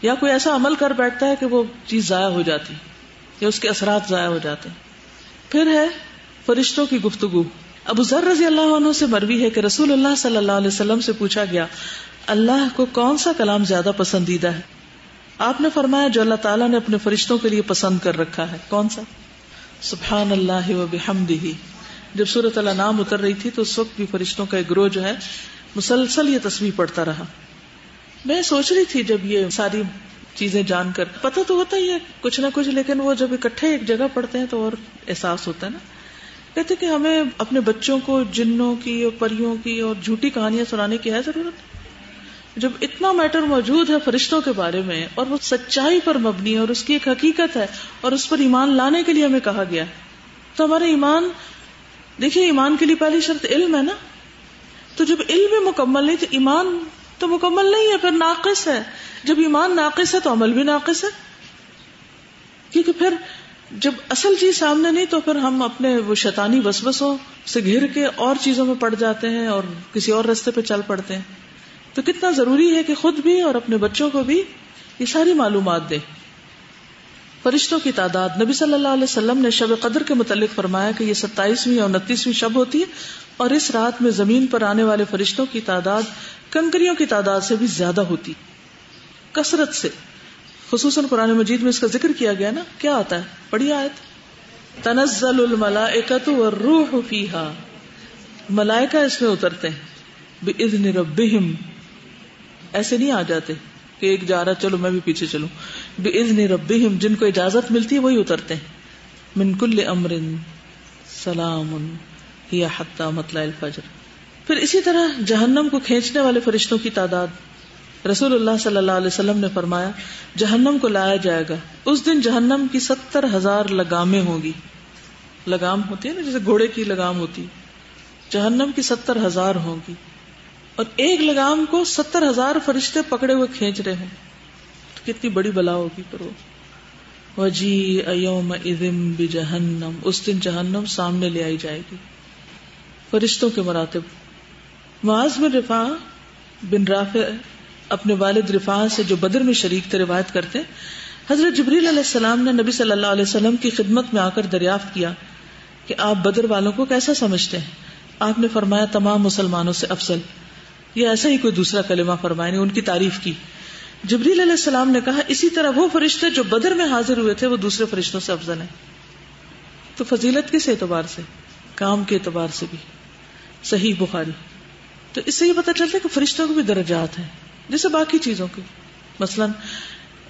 یا کوئی ایسا عمل کر بیٹھتا ہے کہ وہ چیز ضائع ہو جاتی یا اس کے اثرات ضائع ہو جاتے ہیں. پھر ہے فرشتوں کی گفتگو. ابو ذر رضی اللہ عنہ سے مروی ہے کہ رسول اللہ صلی اللہ علیہ وسلم سے پوچھا گیا اللہ کو کون سا کلام زیادہ پسندیدہ ہے؟ آپ نے فرمایا جو اللہ تعالیٰ نے اپنے فرشتوں کے لیے پسند کر رکھا ہے. کون سا؟ سبحان اللہ و بحمدہ. جب سورۃ الانعام اتر رہی تھی تو اس وقت بھی فرشتوں کا ایک گروہ جو ہے مسلسل یہ تسبیح پڑھتا رہا. میں سوچ رہی تھی جب یہ ساری چیزیں جان کر پتہ تو ہوتا ہی ہے کچھ نہ کچھ، لیکن وہ جب اکٹھے ایک جگہ پڑھتے ہیں تو اور احساس ہوتا ہے نا. کہتے کہ ہمیں اپنے بچوں کو جنوں کی اور پریوں کی اور جھوٹی کہانیاں سنانے کی ہے ضرورت؟ جب اتنا میٹر موجود ہے فرشتوں کے بارے میں اور وہ سچائی پر مبنی ہے اور اس کی ایک حقیقت ہے اور اس پر ایمان لانے کے لیے ہمیں کہا گیا ہے، تو ہمارا ایمان، دیکھیے ایمان کے لیے پہلی شرط علم ہے نا. تو جب علم بھی مکمل نہیں تو ایمان تو مکمل نہیں ہے، پھر ناقص ہے. جب ایمان ناقص ہے تو عمل بھی ناقص ہے، کیونکہ پھر جب اصل چیز سامنے نہیں تو پھر ہم اپنے وہ شیطانی وسوسوں سے گھر کے اور چیزوں میں پڑ جاتے ہیں اور کسی اور راستے پہ چل پڑتے ہیں. تو کتنا ضروری ہے کہ خود بھی اور اپنے بچوں کو بھی یہ ساری معلومات دیں. فرشتوں کی تعداد، نبی صلی اللہ علیہ وسلم نے شب قدر کے متعلق فرمایا کہ یہ 27ویں اور 29ویں شب ہوتی ہے اور اس رات میں زمین پر آنے والے فرشتوں کی تعداد کنکریوں کی تعداد سے بھی زیادہ ہوتی، کثرت سے. خصوصاً قرآن مجید میں اس کا ذکر کیا گیا نا. کیا آتا ہے؟ پڑھیے آیت. تنزل الملائکۃ والروح فیہا، ملائکہ اس میں اترتے ہیں بإذن ربہم. ایسے نہیں آ جاتے کہ ایک جا رہا چلو میں بھی پیچھے چلوں. بإذن ربہم، جن کو اجازت ملتی ہے وہی اترتے ہیں. من کل امر سلام ہی حتی مطلع الفجر. پھر اسی طرح جہنم کو کھینچنے والے فرشتوں کی تعداد، رسول اللہ صلی اللہ علیہ وسلم نے فرمایا جہنم کو لایا جائے گا، اس دن جہنم کی 70,000 لگامیں ہوں گی. لگام ہوتی ہے نا جیسے گھوڑے کی لگام ہوتی، جہنم کی 70,000 ہوں گی اور ایک لگام کو 70,000 فرشتے پکڑے ہوئے کھینچ رہے ہیں. تو کتنی بڑی بلا ہوگی. پر وجیء یومئذ بجہنم، اس دن جہنم سامنے لے آئی جائے گی. فرشتوں کے مراتب. معاذ بن رفاعہ بن رافع اپنے والد رفاعہ سے جو بدر میں شریک تھے روایت کرتے، حضرت جبریل علیہ السلام نے نبی صلی اللہ علیہ وسلم کی خدمت میں آ کر دریافت کیا کہ آپ بدر والوں کو کیسا سمجھتے ہیں؟ آپ نے فرمایا تمام مسلمانوں سے افضل، یا ایسا ہی کوئی دوسرا کلمہ فرمایا نہیں، ان کی تعریف کی. جبریل علیہ السلام نے کہا اسی طرح وہ فرشتے جو بدر میں حاضر ہوئے تھے وہ دوسرے فرشتوں سے افضل ہیں. تو فضیلت کس اعتبار سے؟ کام کے اعتبار سے بھی. صحیح بخاری. تو اس سے یہ پتہ چلتا ہے کہ فرشتوں کو بھی درجات ہیں جیسے باقی چیزوں کے. مثلا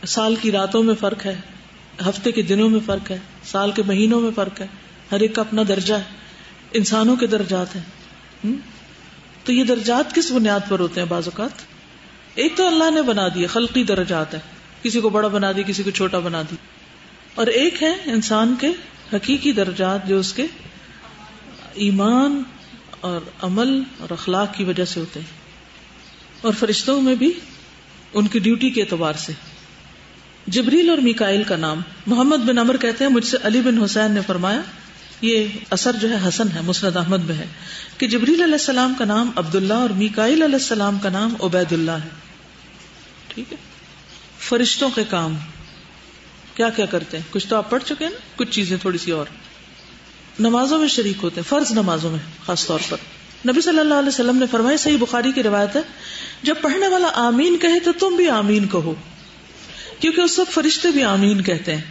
سال کی راتوں میں فرق ہے، ہفتے کے دنوں میں فرق ہے، سال کے مہینوں میں فرق ہے، ہر ایک کا اپنا درجہ ہے. انسانوں کے درجات ہیں. تو یہ درجات کس بنیاد پر ہوتے ہیں؟ بعض اوقات ایک تو اللہ نے بنا دیا، خلقی درجات ہے، کسی کو بڑا بنا دی کسی کو چھوٹا بنا دی. اور ایک ہے انسان کے حقیقی درجات جو اس کے ایمان اور عمل اور اخلاق کی وجہ سے ہوتے ہیں. اور فرشتوں میں بھی ان کی ڈیوٹی کے اعتبار سے. جبریل اور میکائیل کا نام. محمد بن عمر کہتے ہیں مجھ سے علی بن حسین نے فرمایا، یہ اثر جو ہے حسن ہے، مسند احمد میں ہے، کہ جبریل علیہ السلام کا نام عبداللہ اور میکائیل علیہ السلام کا نام عبید اللہ ہے. ٹھیک ہے. فرشتوں کے کام کیا کیا کرتے ہیں؟ کچھ تو آپ پڑھ چکے ہیں نا، کچھ چیزیں تھوڑی سی اور. نمازوں میں شریک ہوتے ہیں، فرض نمازوں میں خاص طور پر. نبی صلی اللہ علیہ وسلم نے فرمایا، صحیح بخاری کی روایت ہے، جب پڑھنے والا آمین کہے تو تم بھی آمین کہو. کیونکہ اس وقت فرشتے بھی آمین کہتے ہیں،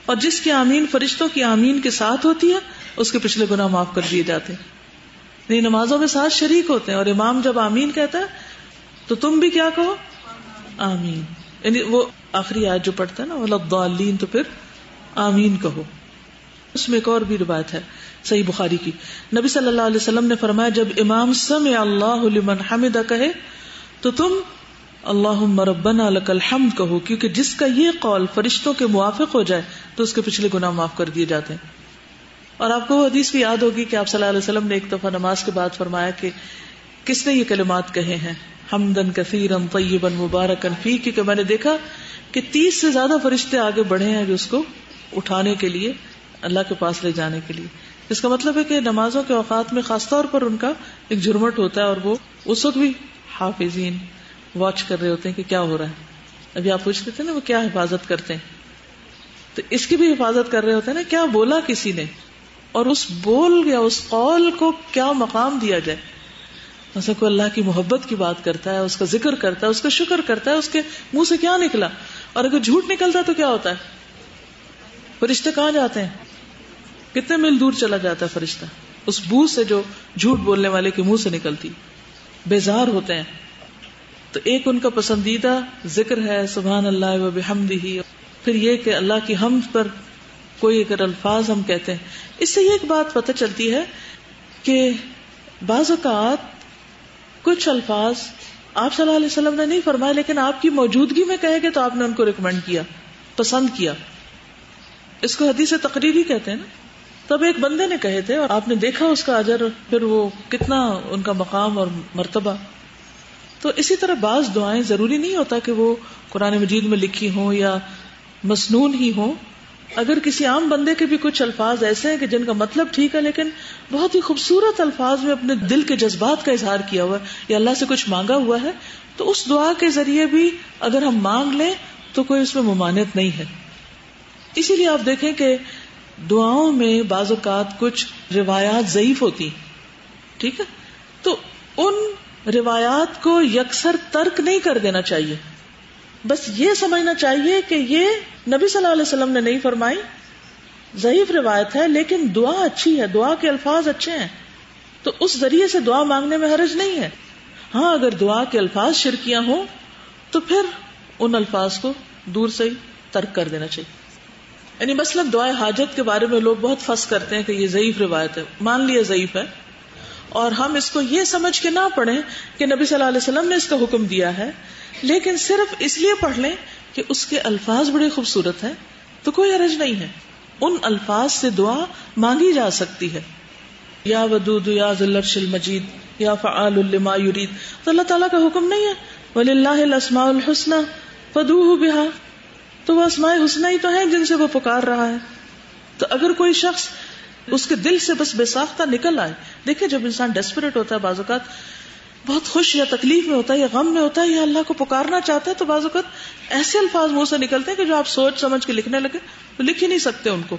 اور جس کی آمین فرشتوں کی آمین کے ساتھ ہوتی ہے اس کے پچھلے گناہ معاف کر دیے جاتے ہیں. نہیں، نمازوں میں ساتھ شریک ہوتے ہیں، اور امام جب آمین کہتا ہے تو تم بھی کیا کہو؟ آمین. یعنی وہ آخری آیت جو پڑھتا ہے نا وَلَضَّالِّينَ، تو پھر آمین کہو. اس میں ایک اور بھی روایت ہے صحیح بخاری کی، نبی صلی اللہ علیہ وسلم نے فرمایا جب امام سمع اللہ لمن حمدہ کہے تو تم اللہم ربنا لک الحمد کہو، کیونکہ جس کا یہ قول فرشتوں کے موافق ہو جائے تو اس کے پچھلے گناہ معاف کر دیے جاتے ہیں. اور آپ کو وہ حدیث بھی یاد ہوگی کہ آپ صلی اللہ علیہ وسلم نے ایک دفعہ نماز کے بعد فرمایا کہ کس نے یہ کلمات کہے ہیں، حمدن کثیرا طیبا مبارکا فی، کیونکہ میں نے دیکھا کہ 30 سے زیادہ فرشتے آگے بڑھے ہیں جو اس کو اٹھانے کے لیے، اللہ کے پاس لے جانے کے لیے. اس کا مطلب ہے کہ نمازوں کے اوقات میں خاص طور پر ان کا ایک جھرمٹ ہوتا ہے، اور وہ اس وقت بھی حافظین واچ کر رہے ہوتے ہیں کہ کیا ہو رہا ہے. ابھی آپ پوچھ رہے تھے نا وہ کیا حفاظت کرتے ہیں، تو اس کی بھی حفاظت کر رہے ہوتے ہیں نا، کیا بولا کسی نے اور اس بول یا اس قول کو کیا مقام دیا جائے. مثلا کوئی اللہ کی محبت کی بات کرتا ہے، اس کا ذکر کرتا ہے، اس کا شکر کرتا ہے، اس کے منہ سے کیا نکلا، اور اگر جھوٹ نکلتا ہے تو کیا ہوتا ہے؟ فرشتے کہاں جاتے ہیں؟ کتنے میل دور چلا جاتا ہے فرشتہ اس بو سے جو جھوٹ بولنے والے کے منہ سے نکلتی، بیزار ہوتے ہیں. تو ایک ان کا پسندیدہ ذکر ہے سبحان اللہ و بحمدہ. پھر یہ کہ اللہ کی حمد پر کوئی اگر الفاظ ہم کہتے ہیں، اس سے یہ ایک بات پتہ چلتی ہے کہ بعض اوقات کچھ الفاظ آپ صلی اللہ علیہ وسلم نے نہیں فرمائے، لیکن آپ کی موجودگی میں کہے گے تو آپ نے ان کو ریکمینڈ کیا، پسند کیا. اس کو حدیث تقریری کہتے ہیں نا. تب ایک بندے نے کہے تھے اور آپ نے دیکھا اس کا اجر، پھر وہ کتنا ان کا مقام اور مرتبہ. تو اسی طرح بعض دعائیں ضروری نہیں ہوتا کہ وہ قرآن مجید میں لکھی ہوں یا مسنون ہی ہوں. اگر کسی عام بندے کے بھی کچھ الفاظ ایسے ہیں کہ جن کا مطلب ٹھیک ہے لیکن بہت ہی خوبصورت الفاظ میں اپنے دل کے جذبات کا اظہار کیا ہوا ہے یا اللہ سے کچھ مانگا ہوا ہے، تو اس دعا کے ذریعے بھی اگر ہم مانگ لیں تو کوئی اس میں ممانعت نہیں ہے. اسی لیے آپ دیکھیں کہ دعاؤں میں بعض اوقات کچھ روایات ضعیف ہوتی، ٹھیک ہے، تو ان روایات کو یکسر ترک نہیں کر دینا چاہیے. بس یہ سمجھنا چاہیے کہ یہ نبی صلی اللہ علیہ وسلم نے نہیں فرمائی، ضعیف روایت ہے، لیکن دعا اچھی ہے، دعا کے الفاظ اچھے ہیں، تو اس ذریعے سے دعا مانگنے میں حرج نہیں ہے. ہاں اگر دعا کے الفاظ شرکیاں ہوں تو پھر ان الفاظ کو دور سے ہی ترک کر دینا چاہیے. یعنی مثلا دعائے حاجت کے بارے میں لوگ بہت فس کرتے ہیں کہ یہ ضعیف روایت ہے، مان لیے ضعیف ہے، اور ہم اس کو یہ سمجھ کے نہ پڑھیں کہ نبی صلی اللہ علیہ وسلم نے اس کا حکم دیا ہے، لیکن صرف اس لیے پڑھ لیں کہ اس کے الفاظ بڑے خوبصورت ہیں تو کوئی حرج نہیں ہے. ان الفاظ سے دعا مانگی جا سکتی ہے. یا ودود یا ذی العرش المجید یا فعال لما یرید، تو اللہ تعالیٰ کا حکم نہیں ہے وَلِلَّهِ الْأَسْمَاءُ الْحُسْنَى فَادْعُوهُ بِهَا، تو وہ اسماء حسنہ ہی تو ہیں جن سے وہ پکار رہا ہے. تو اگر کوئی شخص اس کے دل سے بس بے ساختہ نکل آئے، دیکھیں جب انسان ڈیسپریٹ ہوتا ہے، بعض اوقات بہت خوش یا تکلیف میں ہوتا ہے یا غم میں ہوتا ہے یا اللہ کو پکارنا چاہتا ہے، تو بعض اوقات ایسے الفاظ منہ سے نکلتے ہیں کہ جو آپ سوچ سمجھ کے لکھنے لگے تو لکھ ہی نہیں سکتے ان کو.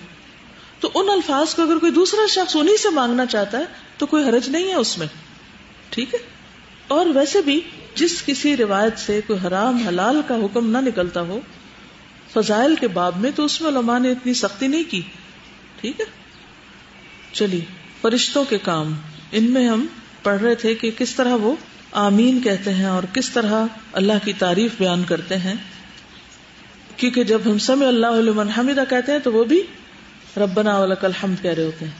تو ان الفاظ کو اگر کوئی دوسرا شخص انہی سے مانگنا چاہتا ہے تو کوئی حرج نہیں ہے اس میں، ٹھیک ہے. اور ویسے بھی جس کسی روایت سے کوئی حرام حلال کا حکم نہ نکلتا ہو فضائل کے باب میں، تو اس میں علماء نے اتنی سختی نہیں کی، ٹھیک ہے. چلیے فرشتوں کے کام، ان میں ہم پڑھ رہے تھے کہ کس طرح وہ آمین کہتے ہیں اور کس طرح اللہ کی تعریف بیان کرتے ہیں. کیونکہ جب ہم سمع اللہ لمن حمدہ کہتے ہیں تو وہ بھی ربنا ولک الحمد کہہ رہے ہوتے ہیں.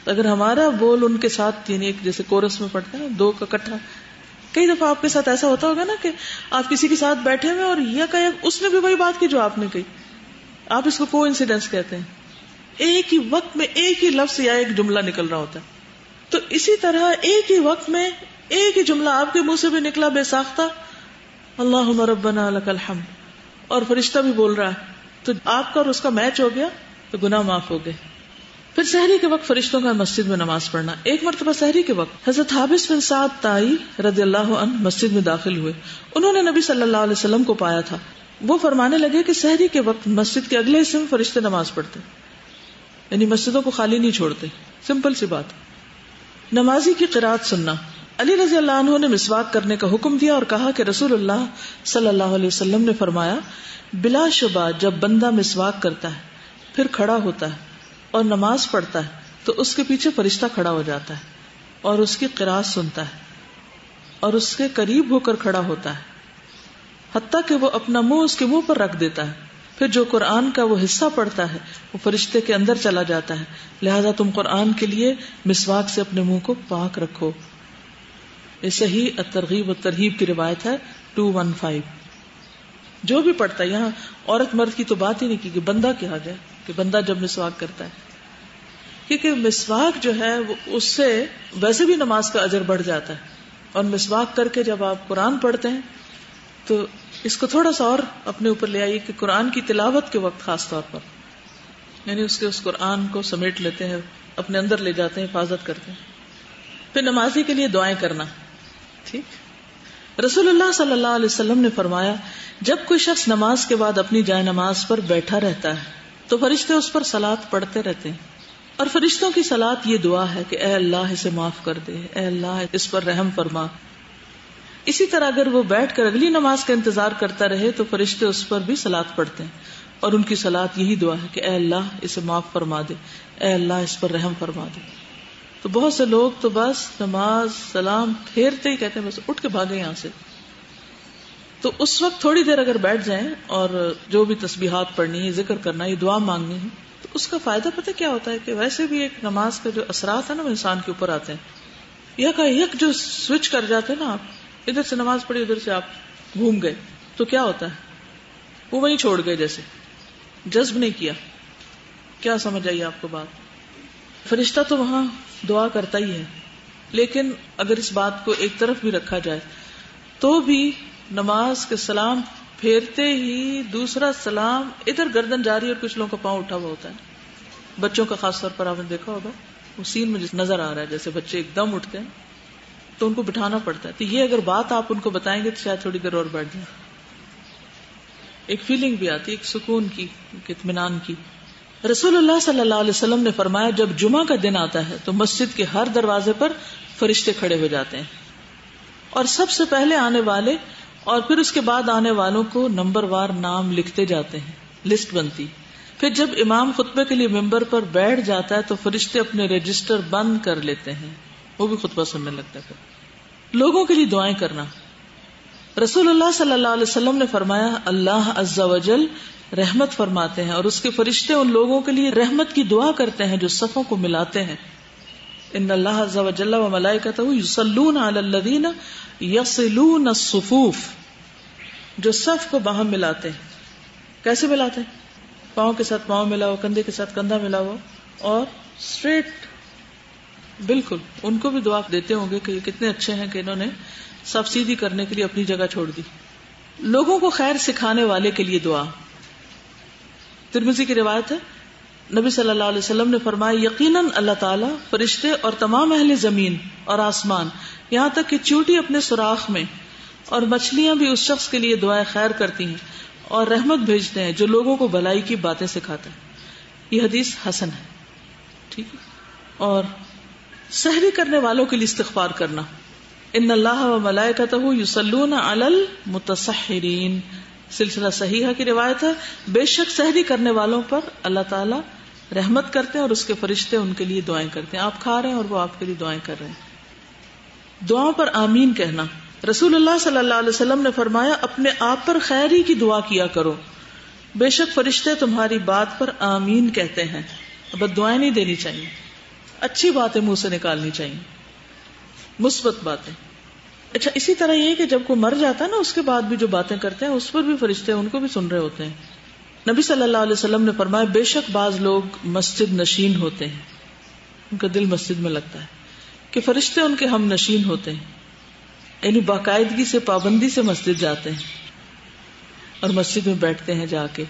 اگر ہمارا بول ان کے ساتھ، یعنی ایک جیسے کورس میں پڑھتے ہیں دو کا اکٹھا، کئی دفعہ آپ کے ساتھ ایسا ہوتا ہوگا نا کہ آپ کسی کے ساتھ بیٹھے ہوئے اور یہ کہ اس نے بھی وہی بات کی جو آپ نے کہی، آپ اس کو کو انسیڈنس کہتے ہیں. ایک ہی وقت میں ایک ہی لفظ یا ایک جملہ نکل رہا ہوتا ہے. تو اسی طرح ایک ہی وقت میں ایک ہی جملہ آپ کے منہ سے بھی نکلا بے ساختہ اللہم ربنا لک الحمد، اور فرشتہ بھی بول رہا ہے، تو آپ کا اور اس کا میچ ہو گیا تو گناہ معاف ہو گئے. پھر سحری کے وقت فرشتوں کا مسجد میں نماز پڑھنا. ایک مرتبہ سحری کے وقت حضرت حابس بن سعد تائی رضی اللہ عنہ مسجد میں داخل ہوئے. انہوں نے نبی صلی اللہ علیہ وسلم کو پایا تھا. وہ فرمانے لگے کہ سحری کے وقت مسجد کے اگلے حصے میں فرشتے نماز پڑھتے، یعنی مسجدوں کو خالی نہیں چھوڑتے. سمپل سی بات. نمازی کی قرات سننا. علی رضی اللہ عنہ نے مسواک کرنے کا حکم دیا اور کہا کہ رسول اللہ صلی اللہ علیہ وسلم نے فرمایا بلا شبہ جب بندہ مسواک کرتا ہے پھر کھڑا ہوتا ہے اور نماز پڑھتا ہے تو اس کے پیچھے فرشتہ کھڑا ہو جاتا ہے اور اس کی قرات سنتا ہے اور اس کے قریب ہو کر کھڑا ہوتا ہے حتیٰ کہ وہ اپنا منہ اس کے منہ پر رکھ دیتا ہے. پھر جو قرآن کا وہ حصہ پڑھتا ہے وہ فرشتے کے اندر چلا جاتا ہے. لہذا تم قرآن کے لیے مسواک سے اپنے منہ کو پاک رکھو. یہ صحیح الترغیب والترہیب کی روایت ہے 215. جو بھی پڑھتا ہے, یہاں عورت مرد کی تو بات ہی نہیں کی کہ بندہ کیا جائے کہ بندہ جب مسواک کرتا ہے, کیونکہ مسواک جو ہے وہ اس سے ویسے بھی نماز کا اجر بڑھ جاتا ہے. اور مسواک کر کے جب آپ قرآن پڑھتے ہیں تو اس کو تھوڑا سا اور اپنے اوپر لے آئیے کہ قرآن کی تلاوت کے وقت خاص طور پر یعنی اس قرآن کو سمیٹ لیتے ہیں, اپنے اندر لے جاتے ہیں, حفاظت کرتے ہیں. پھر نمازی کے لیے دعائیں کرنا. ٹھیک, رسول اللہ صلی اللہ علیہ وسلم نے فرمایا جب کوئی شخص نماز کے بعد اپنی جائے نماز پر بیٹھا رہتا ہے تو فرشتے اس پر صلاۃ پڑھتے رہتے ہیں. اور فرشتوں کی صلاۃ یہ دعا ہے کہ اے اللہ اسے معاف کر دے, اے اللہ اس پر رحم فرما. اسی طرح اگر وہ بیٹھ کر اگلی نماز کا انتظار کرتا رہے تو فرشتے اس پر بھی صلاۃ پڑھتے ہیں اور ان کی صلاۃ یہی دعا ہے کہ اے اللہ اسے معاف فرما دے, اے اللہ اس پر رحم فرما دے. تو بہت سے لوگ تو بس نماز سلام پھیرتے ہی کہتے ہیں بس اٹھ کے بھاگے یہاں سے. تو اس وقت تھوڑی دیر اگر بیٹھ جائیں اور جو بھی تسبیحات پڑھنی ہے, ذکر کرنا, یہ دعا مانگنی ہے, تو اس کا فائدہ پتہ کیا ہوتا ہے کہ ویسے بھی ایک نماز کا جو اثرات ہے نا وہ انسان کے اوپر آتے ہیں. یک جو سوئچ کر جاتے ہیں نا, آپ ادھر سے نماز پڑھی ادھر سے آپ گھوم گئے تو کیا ہوتا ہے, وہ وہیں چھوڑ گئے, جیسے جذب نہیں کیا. کیا سمجھ آئی آپ کو بات؟ فرشتہ تو وہاں دعا کرتا ہی ہے, لیکن اگر اس بات کو ایک طرف بھی رکھا جائے تو بھی نماز کے سلام پھیرتے ہی دوسرا سلام ادھر گردن جاری اور کچھ لوگوں کا پاؤں اٹھا ہوا ہوتا ہے. بچوں کا خاص طور پر آپ نے دیکھا ہوگا, وہ سین مجھے نظر آ رہا ہے, جیسے بچے ایک دم اٹھتے ہیں تو ان کو بٹھانا پڑتا ہے. تو یہ اگر بات آپ ان کو بتائیں گے تو شاید تھوڑی دیر اور بیٹھ جائیں. ایک فیلنگ بھی آتی ہے, ایک سکون کی, ایک اطمینان کی. رسول اللہ صلی اللہ علیہ وسلم نے فرمایا جب جمعہ کا دن آتا ہے تو مسجد کے ہر دروازے پر فرشتے کھڑے ہو جاتے ہیں اور سب سے پہلے آنے والے اور پھر اس کے بعد آنے والوں کو نمبر وار نام لکھتے جاتے ہیں, لسٹ بنتی. پھر جب امام خطبے کے لیے ممبر پر بیٹھ جاتا ہے تو فرشتے اپنے رجسٹر بند کر لیتے ہیں, وہ بھی خطبہ سننے لگتا ہے. پھر لوگوں کے لیے دعائیں کرنا. رسول اللہ صلی اللہ علیہ وسلم نے فرمایا اللہ عز و جل رحمت فرماتے ہیں اور اس کے فرشتے ان لوگوں کے لیے رحمت کی دعا کرتے ہیں جو صفوں کو ملاتے ہیں. ان اللہ عز و جل و ملائکتہ یصلون علی الذین یصلون الصفوف, جو صف کو باہم ملاتے ہیں. کیسے ملاتے ہیں؟ پاؤں کے ساتھ پاؤں ملا ہو, کندھے کے ساتھ کندھا ملا ہو اور اسٹریٹ. بالکل ان کو بھی دعا دیتے ہوں گے کہ یہ کتنے اچھے ہیں کہ انہوں نے صف سیدھی کرنے کے لیے اپنی جگہ چھوڑ دی. لوگوں کو خیر سکھانے والے کے لیے دعا. ترمذی کی روایت ہے, نبی صلی اللہ علیہ وسلم نے فرمایا یقیناً اللہ تعالیٰ فرشتے اور تمام اہل زمین اور آسمان یہاں تک کہ چیونٹی اپنے سوراخ میں اور مچھلیاں بھی اس شخص کے لیے دعائیں خیر کرتی ہیں اور رحمت بھیجتے ہیں جو لوگوں کو بھلائی کی باتیں سکھاتا ہے. یہ حدیث حسن ہے. ٹھیک ہے. اور سحری کرنے والوں کے لیے استغفار کرنا. ان اللہ و ملائکتہ یصلون علی المتسحرین, سلسلہ صحیحہ کی روایت ہے. بے شک سحری کرنے والوں پر اللہ تعالیٰ رحمت کرتے ہیں اور اس کے فرشتے ان کے لیے دعائیں کرتے ہیں. آپ کھا رہے ہیں اور وہ آپ کے لیے دعائیں کر رہے ہیں. دعاؤں پر آمین کہنا. رسول اللہ صلی اللہ علیہ وسلم نے فرمایا اپنے آپ پر خیری کی دعا کیا کرو, بے شک فرشتے تمہاری بات پر آمین کہتے ہیں. بد دعائیں نہیں دینی چاہیے, اچھی باتیں منہ سے نکالنی چاہیے, مثبت باتیں. اچھا, اسی طرح یہ کہ جب کوئی مر جاتا ہے نا اس کے بعد بھی جو باتیں کرتے ہیں اس پر بھی فرشتے ان کو بھی سن رہے ہوتے ہیں. نبی صلی اللہ علیہ وسلم نے فرمایا بے شک بعض لوگ مسجد نشین ہوتے ہیں, ان کا دل مسجد میں لگتا ہے, کہ فرشتے ان کے ہم نشین ہوتے ہیں, یعنی باقاعدگی سے پابندی سے مسجد جاتے ہیں اور مسجد میں بیٹھتے ہیں جا کے.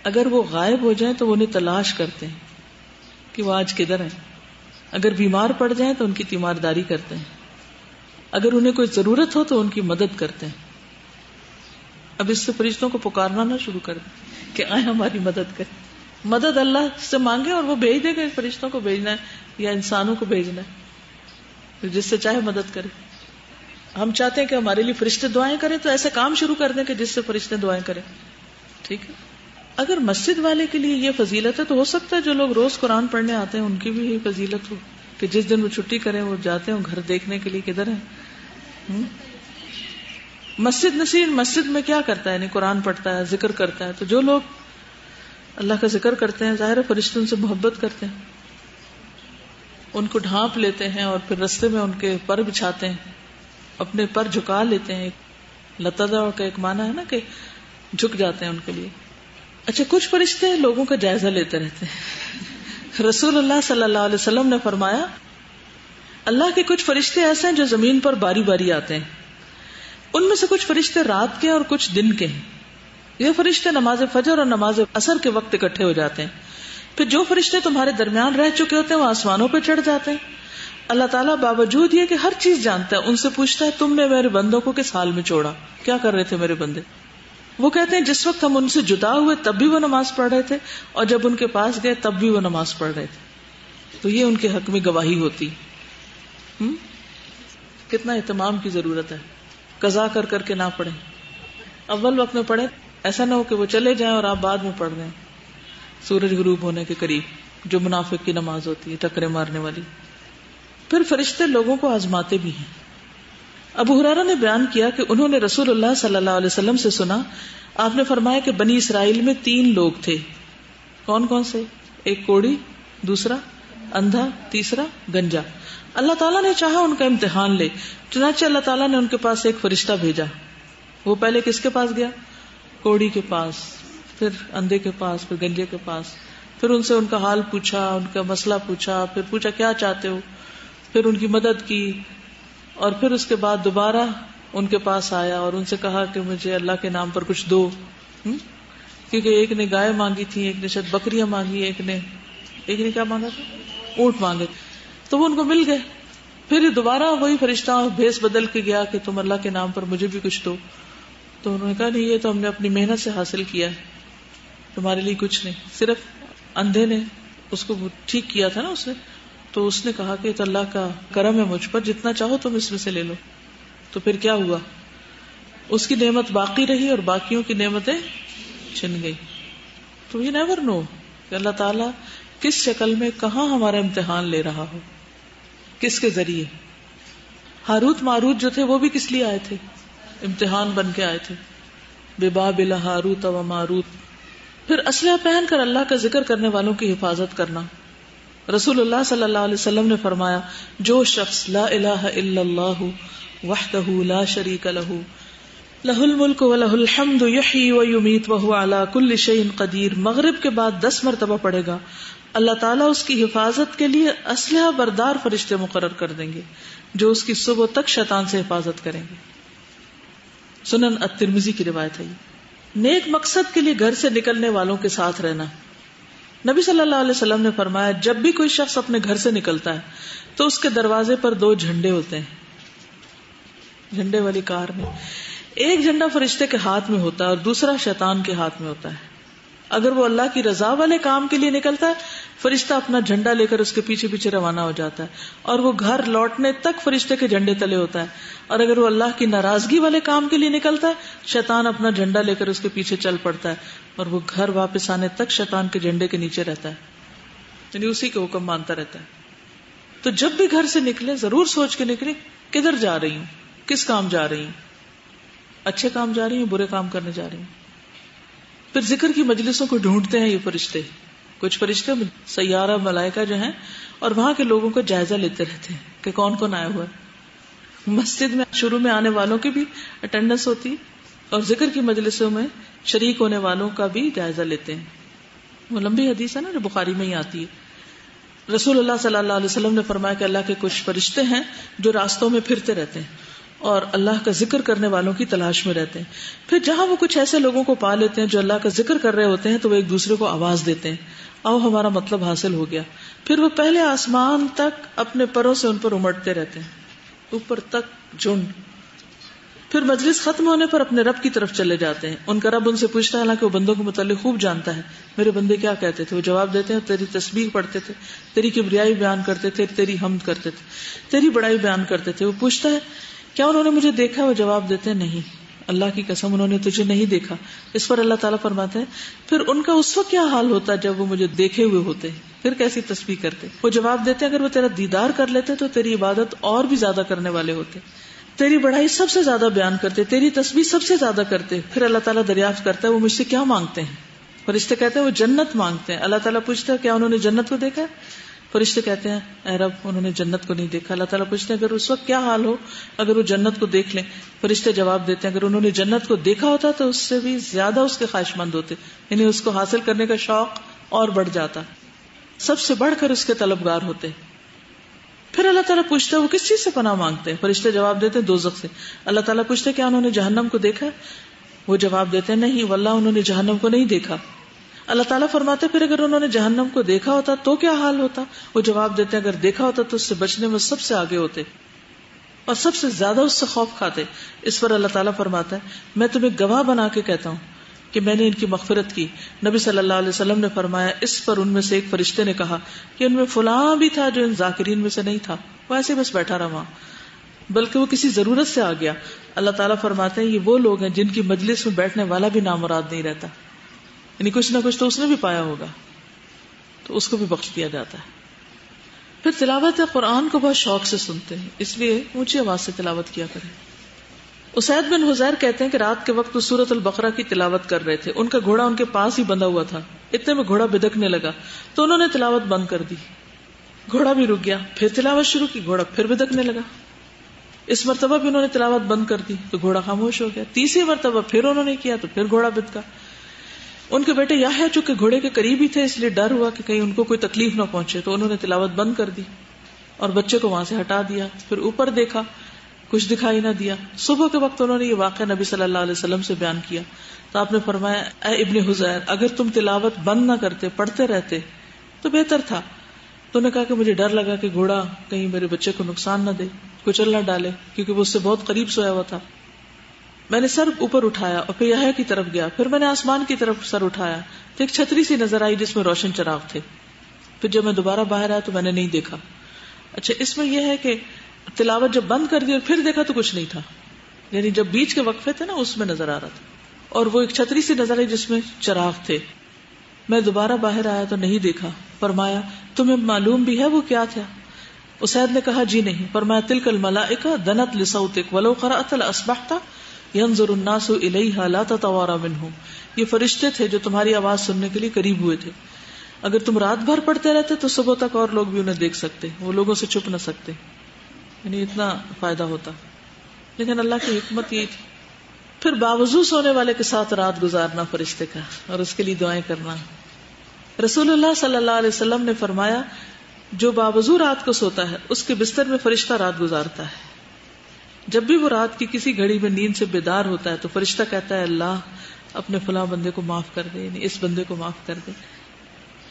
اگر وہ غائب ہو جائیں تو وہ انہیں تلاش کرتے ہیں کہ وہ آج کدھر ہیں. اگر بیمار پڑ جائیں تو ان کی تیمارداری کرتے ہیں. اگر انہیں کوئی ضرورت ہو تو ان کی مدد کرتے ہیں. اب اس سے فرشتوں کو پکارنا نہ شروع کر دیں کہ آئے ہماری مدد کریں. مدد اللہ سے مانگے اور وہ بھیج دے گا. فرشتوں کو بھیجنا ہے یا انسانوں کو بھیجنا ہے. جس سے چاہے مدد کرے. ہم چاہتے ہیں کہ ہمارے لیے فرشتے دعائیں کریں تو ایسے کام شروع کر دیں کہ جس سے فرشتے دعائیں کریں. ٹھیک ہے. اگر مسجد والے کے لیے یہ فضیلت ہے تو ہو سکتا ہے جو لوگ روز قرآن پڑھنے آتے ہیں ان کی بھی یہ فضیلت ہو کہ جس دن وہ چھٹی کریں وہ جاتے ہیں گھر دیکھنے کے لیے کدھر ہے. مسجد نشین مسجد میں کیا کرتا ہے؟ یعنی قرآن پڑھتا ہے، ذکر کرتا ہے. تو جو لوگ اللہ کا ذکر کرتے ہیں ظاہر ہے فرشتوں سے محبت کرتے ہیں، ان کو ڈھانپ لیتے ہیں اور پھر رستے میں ان کے پر بچھاتے ہیں، اپنے پر جھکا لیتے ہیں. لتذع کا ایک معنی ہے نا کہ جھک جاتے ہیں ان کے لیے. اچھا، کچھ فرشتے لوگوں کا جائزہ لیتے رہتے ہیں. رسول اللہ صلی اللہ علیہ وسلم نے فرمایا اللہ کے کچھ فرشتے ایسے ہیں جو زمین پر باری باری آتے ہیں. ان میں سے کچھ فرشتے رات کے اور کچھ دن کے ہیں. یہ فرشتے نماز فجر اور نماز عصر کے وقت اکٹھے ہو جاتے ہیں. پھر جو فرشتے تمہارے درمیان رہ چکے ہوتے ہیں وہ آسمانوں پہ چڑھ جاتے ہیں. اللہ تعالیٰ باوجود یہ کہ ہر چیز جانتا ہے ان سے پوچھتا ہے تم نے میرے بندوں کو کس حال میں چھوڑا، کیا کر رہے تھے میرے بندے. وہ کہتے ہیں جس وقت ہم ان سے جدا ہوئے تب بھی وہ نماز پڑھ رہے تھے اور جب ان کے پاس گئے تب بھی وہ نماز پڑھ رہے تھے. تو یہ ان کے حق میں گواہی ہوتی. کتنا اہتمام کی ضرورت ہے. قضا کر کر کے نہ پڑھیں، اول وقت میں پڑھیں. ایسا نہ ہو کہ وہ چلے جائیں اور آپ بعد میں پڑھ رہے ہیں سورج غروب ہونے کے قریب، جو منافق کی نماز ہوتی ہے ٹکرے مارنے والی. پھر فرشتے لوگوں کو آزماتے بھی ہیں. ابو ہریرہ نے بیان کیا کہ انہوں نے رسول اللہ صلی اللہ علیہ وسلم سے سنا، آپ نے فرمایا کہ بنی اسرائیل میں 3 لوگ تھے. کون کون سے؟ ایک کوڑی، دوسرا اندھا، تیسرا گنجا. اللہ تعالیٰ نے چاہا ان کا امتحان لے، چنانچہ اللہ تعالیٰ نے ان کے پاس ایک فرشتہ بھیجا. وہ پہلے کس کے پاس گیا؟ کوڑی کے پاس، پھر اندھے کے پاس، پھر گنجے کے پاس. پھر ان سے ان کا حال پوچھا، ان کا مسئلہ پوچھا، پھر پوچھا کیا چاہتے ہو، پھر ان کی مدد کی. اور پھر اس کے بعد دوبارہ ان کے پاس آیا اور ان سے کہا کہ مجھے اللہ کے نام پر کچھ دو. کیونکہ ایک نے گائے مانگی تھی، ایک نے شاید بکریاں مانگی، ایک نے کیا مانگا تھا؟ اونٹ مانگے. تو وہ ان کو مل گئے. پھر دوبارہ وہی فرشتہ بھیس بدل کے گیا کہ تم اللہ کے نام پر مجھے بھی کچھ دو. تو انہوں نے کہا نہیں، یہ تو ہم نے اپنی محنت سے حاصل کیا ہے، تمہارے لیے کچھ نہیں. صرف اندھے نے اس کو ٹھیک کیا تھا نا اس نے. تو اس نے کہا کہ تو اللہ کا کرم ہے مجھ پر، جتنا چاہو تم اس میں سے لے لو. تو پھر کیا ہوا؟ اس کی نعمت باقی رہی اور باقیوں کی نعمتیں چھن گئی. تو یہ نیور نو کہ اللہ تعالیٰ کس شکل میں کہاں ہمارا امتحان لے رہا ہو، کس کے ذریعے. ہاروت ماروت جو تھے وہ بھی کس لیے آئے تھے؟ امتحان بن کے آئے تھے. ببابل ہاروت و ماروت. پھر اسلحہ پہن کر اللہ کا ذکر کرنے والوں کی حفاظت کرنا. رسول اللہ صلی اللہ علیہ وسلم نے فرمایا جو شخص لا الہ الا اللہ وحدہ لا شریک لہ لہ الملک و لہ الحمد یحیی و یمیت وہو علی کل شیء قدیر مغرب کے بعد 10 مرتبہ پڑھے گا، اللہ تعالیٰ اس کی حفاظت کے لیے اسلحہ بردار فرشتے مقرر کر دیں گے جو اس کی صبح تک شیطان سے حفاظت کریں گے. سنن الترمذی کی روایت ہے. نیک مقصد کے لیے گھر سے نکلنے والوں کے ساتھ رہنا. نبی صلی اللہ علیہ وسلم نے فرمایا جب بھی کوئی شخص اپنے گھر سے نکلتا ہے تو اس کے دروازے پر 2 جھنڈے ہوتے ہیں. جھنڈے والی کار میں ایک جھنڈا فرشتے کے ہاتھ میں ہوتا ہے اور دوسرا شیطان کے ہاتھ میں ہوتا ہے. اگر وہ اللہ کی رضا والے کام کے لیے نکلتا ہے فرشتہ اپنا جھنڈا لے کر اس کے پیچھے پیچھے روانہ ہو جاتا ہے اور وہ گھر لوٹنے تک فرشتے کے جھنڈے تلے ہوتا ہے. اور اگر وہ اللہ کی ناراضگی والے کام کے لیے نکلتا ہے شیطان اپنا جھنڈا لے کر اس کے پیچھے چل پڑتا ہے اور وہ گھر واپس آنے تک شیطان کے جھنڈے کے نیچے رہتا ہے، یعنی اسی کے حکم مانتا رہتا ہے. تو جب بھی گھر سے نکلے ضرور سوچ کے نکلے کدھر جا رہی ہوں، کس کام جا رہی ہوں، اچھے کام جا رہی ہوں، برے کام کرنے جا رہی ہوں. پھر ذکر کی مجلسوں کو ڈھونڈتے ہیں یہ فرشتے. کچھ فرشتے سیارہ ملائکہ جو ہیں اور وہاں کے لوگوں کا جائزہ لیتے رہتے ہیں کہ کون کون آیا ہوا ہے. مسجد میں شروع میں آنے والوں کی بھی اٹینڈنس ہوتی اور ذکر کی مجلسوں میں شریک ہونے والوں کا بھی جائزہ لیتے ہیں. وہ لمبی حدیث ہے نا جو بخاری میں ہی آتی ہے. رسول اللہ صلی اللہ علیہ وسلم نے فرمایا کہ اللہ کے کچھ فرشتے ہیں جو راستوں میں پھرتے رہتے ہیں اور اللہ کا ذکر کرنے والوں کی تلاش میں رہتے ہیں. پھر جہاں وہ کچھ ایسے لوگوں کو پا لیتے ہیں جو اللہ کا ذکر کر رہے ہوتے ہیں تو وہ ایک دوسرے کو آواز دیتے ہیں آؤ ہمارا مطلب حاصل ہو گیا. پھر وہ پہلے آسمان تک اپنے پروں سے ان پر امڑتے رہتے ہیں، اوپر تک جھنڈ. پھر مجلس ختم ہونے پر اپنے رب کی طرف چلے جاتے ہیں. ان کا رب ان سے پوچھتا ہے، حالانکہ وہ بندوں کے متعلق خوب جانتا ہے، میرے بندے کیا کہتے تھے. وہ جواب دیتے ہیں تیری تسبیح پڑھتے تھے، تیری کبریائی بیان کرتے تھے، تیری حمد کرتے تھے، تیری بڑائی بیان کرتے تھے. وہ پوچھتا ہے کیا انہوں نے مجھے دیکھا؟ وہ جواب دیتے ہیں نہیں، اللہ کی قسم انہوں نے تجھے نہیں دیکھا. اس پر اللہ تعالیٰ فرماتے ہیں پھر ان کا اس وقت کیا حال ہوتا جب وہ مجھے دیکھے ہوئے ہوتے، پھر کیسی تسبیح کرتے. وہ جواب دیتے ہیں اگر وہ تیرا دیدار کر لیتے تو تیری عبادت اور بھی زیادہ کرنے والے ہوتے، تیری بڑائی سب سے زیادہ بیان کرتے، تیری تسبیح سب سے زیادہ کرتے. پھر اللہ تعالیٰ دریافت کرتا ہے وہ مجھ سے کیا مانگتے ہیں. فرشتے کہتے ہیں وہ جنت مانگتے ہیں. اللہ تعالیٰ پوچھتا ہے کیا انہوں نے جنت کو دیکھا ہے؟ فرشتے کہتے ہیں اے رب انہوں نے جنت کو نہیں دیکھا. اللہ تعالیٰ پوچھتے ہیں اگر اس وقت کیا حال ہو اگر وہ جنت کو دیکھ لیں. فرشتے جواب دیتے ہیں اگر انہوں نے جنت کو دیکھا ہوتا تو اس سے بھی زیادہ اس کے خواہش مند ہوتے، یعنی اس کو حاصل کرنے کا شوق اور بڑھ جاتا، سب سے بڑھ کر اس کے طلبگار ہوتے. پھر اللہ تعالیٰ پوچھتا ہے وہ کس چیز سے پناہ مانگتے ہیں. فرشتے جواب دیتے ہیں دوزخ سے. اللہ تعالیٰ پوچھتے ہیں کیا انہوں نے جہنم کو دیکھا؟ وہ جواب دیتے ہیں نہیں واللہ انہوں نے جہنم کو نہیں دیکھا. اللہ تعالیٰ فرماتے پھر اگر انہوں نے جہنم کو دیکھا ہوتا تو کیا حال ہوتا؟ وہ جواب دیتے ہیں اگر دیکھا ہوتا تو اس سے بچنے میں سب سے آگے ہوتے اور سب سے زیادہ اس سے خوف کھاتے. اس پر اللہ تعالیٰ فرماتا ہے میں تمہیں گواہ بنا کے کہتا ہوں کہ میں نے ان کی مغفرت کی. نبی صلی اللہ علیہ وسلم نے فرمایا اس پر ان میں سے ایک فرشتے نے کہا کہ ان میں فلاں بھی تھا جو ان ذاکرین میں سے نہیں تھا، وہ ایسے بس بیٹھا رہا وہاں، بلکہ وہ کسی ضرورت سے آ گیا. اللہ تعالیٰ فرماتے ہیں یہ وہ لوگ ہیں جن کی مجلس میں بیٹھنے والا بھی نامراد نہیں رہتا، یعنی کچھ نہ کچھ تو اس نے بھی پایا ہوگا تو اس کو بھی بخش دیا جاتا ہے. پھر تلاوت قرآن کو بہت شوق سے سنتے ہیں، اس لیے اونچی آواز سے تلاوت کیا کریں. اسید بن حذیر کہتے ہیں کہ رات کے وقت وہ سورۃ البقرہ کی تلاوت کر رہے تھے. ان کا گھوڑا ان کے پاس ہی بندھا ہوا تھا. اتنے میں گھوڑا بدکنے لگا تو انہوں نے تلاوت بند کر دی. گھوڑا بھی رک گیا، پھر تلاوت شروع کی، گھوڑا پھر بدکنے لگا. اس مرتبہ بھی انہوں نے تلاوت بند کر دی تو گھوڑا خاموش ہو گیا. تیسری مرتبہ پھر انہوں نے کیا تو پھر گھوڑا بدکا. ان کے بیٹے یحییٰ چونکہ گھوڑے کے قریب ہی تھے اس لیے ڈر ہوا کہ کہیں ان کو کوئی تکلیف نہ پہنچے تو انہوں نے تلاوت بند کر دی اور بچے کو وہاں سے ہٹا دیا. پھر اوپر دیکھا کچھ دکھائی نہ دیا. صبح کے وقت انہوں نے یہ واقعہ نبی صلی اللہ علیہ وسلم سے بیان کیا تو آپ نے فرمایا اے ابن حذیر اگر تم تلاوت بند نہ کرتے پڑھتے رہتے تو بہتر تھا. تو انہوں نے کہا کہ مجھے ڈر لگا کہ گھوڑا کہیں میرے بچے کو نقصان نہ دے، کچل نہ ڈالے، کیونکہ وہ اس سے بہت قریب سویا ہوا تھا. میں نے سر اوپر اٹھایا اور پھر یحییٰ کی طرف گیا. پھر میں نے آسمان کی طرف سر اٹھایا تو ایک چھتری سی نظر آئی جس میں روشن چراغ تھے. پھر جب میں دوبارہ باہر آیا تو میں نے نہیں دیکھا. اچھا اس میں یہ ہے کہ تلاوت جب بند کر دی اور پھر دیکھا تو کچھ نہیں تھا، یعنی جب بیچ کے وقفے تھے نا اس میں نظر آ رہا تھا. اور وہ ایک چھتری سی نظر آئی جس میں چراغ تھے. میں دوبارہ باہر آیا تو نہیں دیکھا. فرمایا تمہیں معلوم بھی ہے وہ کیا تھا؟ اسید نے کہا جی نہیں. فرمایا تلک الملائکہ دنت لصوتک ولو قرأت لاصبحت ينظر الناس الیہا لا تتوارى منهم. یہ فرشتے تھے جو تمہاری آواز سننے کے لیے قریب ہوئے تھے. اگر تم رات بھر پڑھتے رہتے تو صبح تک اور لوگ بھی انہیں دیکھ سکتے، وہ لوگوں سے چھپ نہ سکتے، یعنی اتنا فائدہ ہوتا. لیکن اللہ کی حکمت یہ تھی. پھر باوضو سونے والے کے ساتھ رات گزارنا فرشتے کا اور اس کے لیے دعائیں کرنا. رسول اللہ صلی اللہ علیہ وسلم نے فرمایا جو باوضو رات کو سوتا ہے اس کے بستر میں فرشتہ رات گزارتا ہے. جب بھی وہ رات کی کسی گھڑی میں نیند سے بیدار ہوتا ہے تو فرشتہ کہتا ہے اللہ اپنے فلاں بندے کو معاف کر دے، یعنی اس بندے کو معاف کر دے،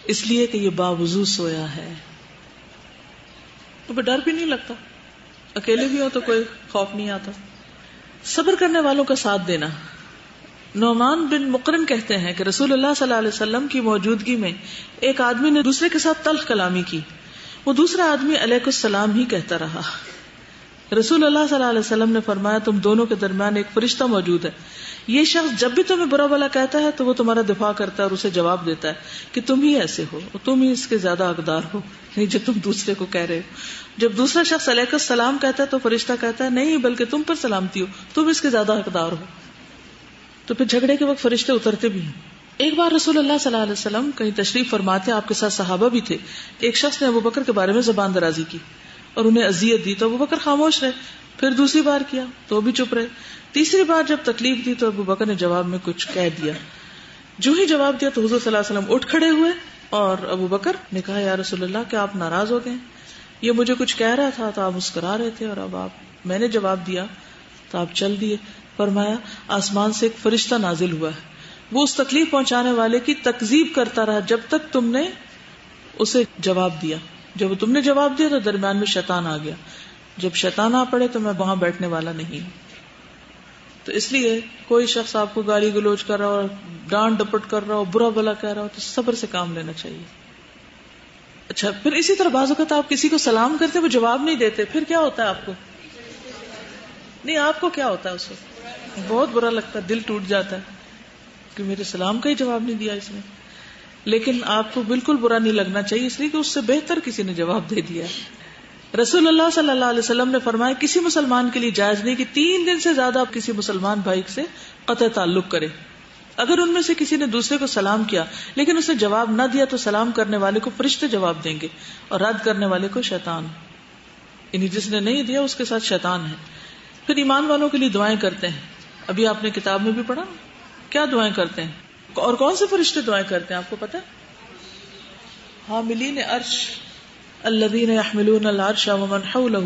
اس لیے کہ یہ باوضو سویا ہے. تو ڈر بھی نہیں لگتا، اکیلے بھی ہو تو کوئی خوف نہیں آتا. صبر کرنے والوں کا ساتھ دینا. نعمان بن مقرن کہتے ہیں کہ رسول اللہ صلی اللہ علیہ وسلم کی موجودگی میں ایک آدمی نے دوسرے کے ساتھ تلخ کلامی کی. وہ دوسرا آدمی علیہ السلام ہی کہتا رہا. رسول اللہ صلی اللہ علیہ وسلم نے فرمایا تم دونوں کے درمیان ایک فرشتہ موجود ہے. یہ شخص جب بھی تمہیں برا بھلا کہتا ہے تو وہ تمہارا دفاع کرتا ہے اور اسے جواب دیتا ہے کہ تم ہی ایسے ہو، تم ہی اس کے زیادہ حقدار ہو، یعنی جو تم دوسرے کو کہہ رہے ہو. جب دوسرا شخص علیہ السلام کہتا ہے تو فرشتہ کہتا ہے نہیں بلکہ تم پر سلامتی ہو، تم اس کے زیادہ حقدار ہو. تو پھر جھگڑے کے وقت فرشتے اترتے بھی ہیں. ایک بار رسول اللہ صلی اللہ علیہ وسلم کہیں تشریف فرماتے، آپ کے ساتھ صحابہ بھی تھے. ایک شخص نے ابوبکر کے بارے میں زبان درازی کی اور انہیں اذیت دی تو ابوبکر خاموش رہے. پھر دوسری بار کیا تو وہ بھی چپ رہے. تیسری بار جب تکلیف دی تو ابوبکر نے جواب میں کچھ کہہ دیا. جو ہی جواب دیا تو حضور صلی اللہ علیہ وسلم اٹھ کھڑے ہوئے اور ابوبکر نے کہا یا رسول اللہ کیا آپ ناراض ہو گئے؟ یہ مجھے کچھ کہہ رہا تھا تو آپ مسکرا رہے تھے اور اب میں نے جواب دیا تو آپ چل دیے. فرمایا آسمان سے ایک فرشتہ نازل ہوا ہے، وہ اس تکلیف پہنچانے والے کی تکذیب کرتا رہا جب تک تم نے اسے جواب دیا. جب تم نے جواب دیا تو درمیان میں شیطان آ گیا. جب شیطان آ پڑے تو میں وہاں بیٹھنے والا نہیں ہوں. تو اس لیے کوئی شخص آپ کو گالی گلوچ کر رہا ہو، ڈانٹ ڈپٹ کر رہا ہو، برا بلا کہہ رہا ہو، تو صبر سے کام لینا چاہیے. اچھا، پھر اسی طرح بعض اوقات آپ کسی کو سلام کرتے وہ جواب نہیں دیتے، پھر کیا ہوتا ہے آپ کو؟ نہیں، آپ کو کیا ہوتا ہے اس وقت؟ بہت برا لگتا ہے، دل ٹوٹ جاتا ہے کہ میرے سلام کا ہی جواب نہیں دیا اس نے. لیکن آپ کو بالکل برا نہیں لگنا چاہیے، اس لیے کہ اس سے بہتر کسی نے جواب دے دیا. رسول اللہ صلی اللہ علیہ وسلم نے فرمایا کسی مسلمان کے لیے جائز نہیں کہ 3 دن سے زیادہ آپ کسی مسلمان بھائی سے قطع تعلق کرے. اگر ان میں سے کسی نے دوسرے کو سلام کیا لیکن اس نے جواب نہ دیا تو سلام کرنے والے کو فرشتے جواب دیں گے اور رد کرنے والے کو شیطان، یعنی جس نے نہیں دیا اس کے ساتھ شیطان ہے. پھر ایمان والوں کے لیے دعائیں کرتے ہیں. ابھی آپ نے کتاب میں بھی پڑھا کیا دعائیں کرتے ہیں، اور کون سے فرشتے دعائیں کرتے ہیں آپ کو پتا؟ حاملین عرش الذین یحملون العرش ومن حولہ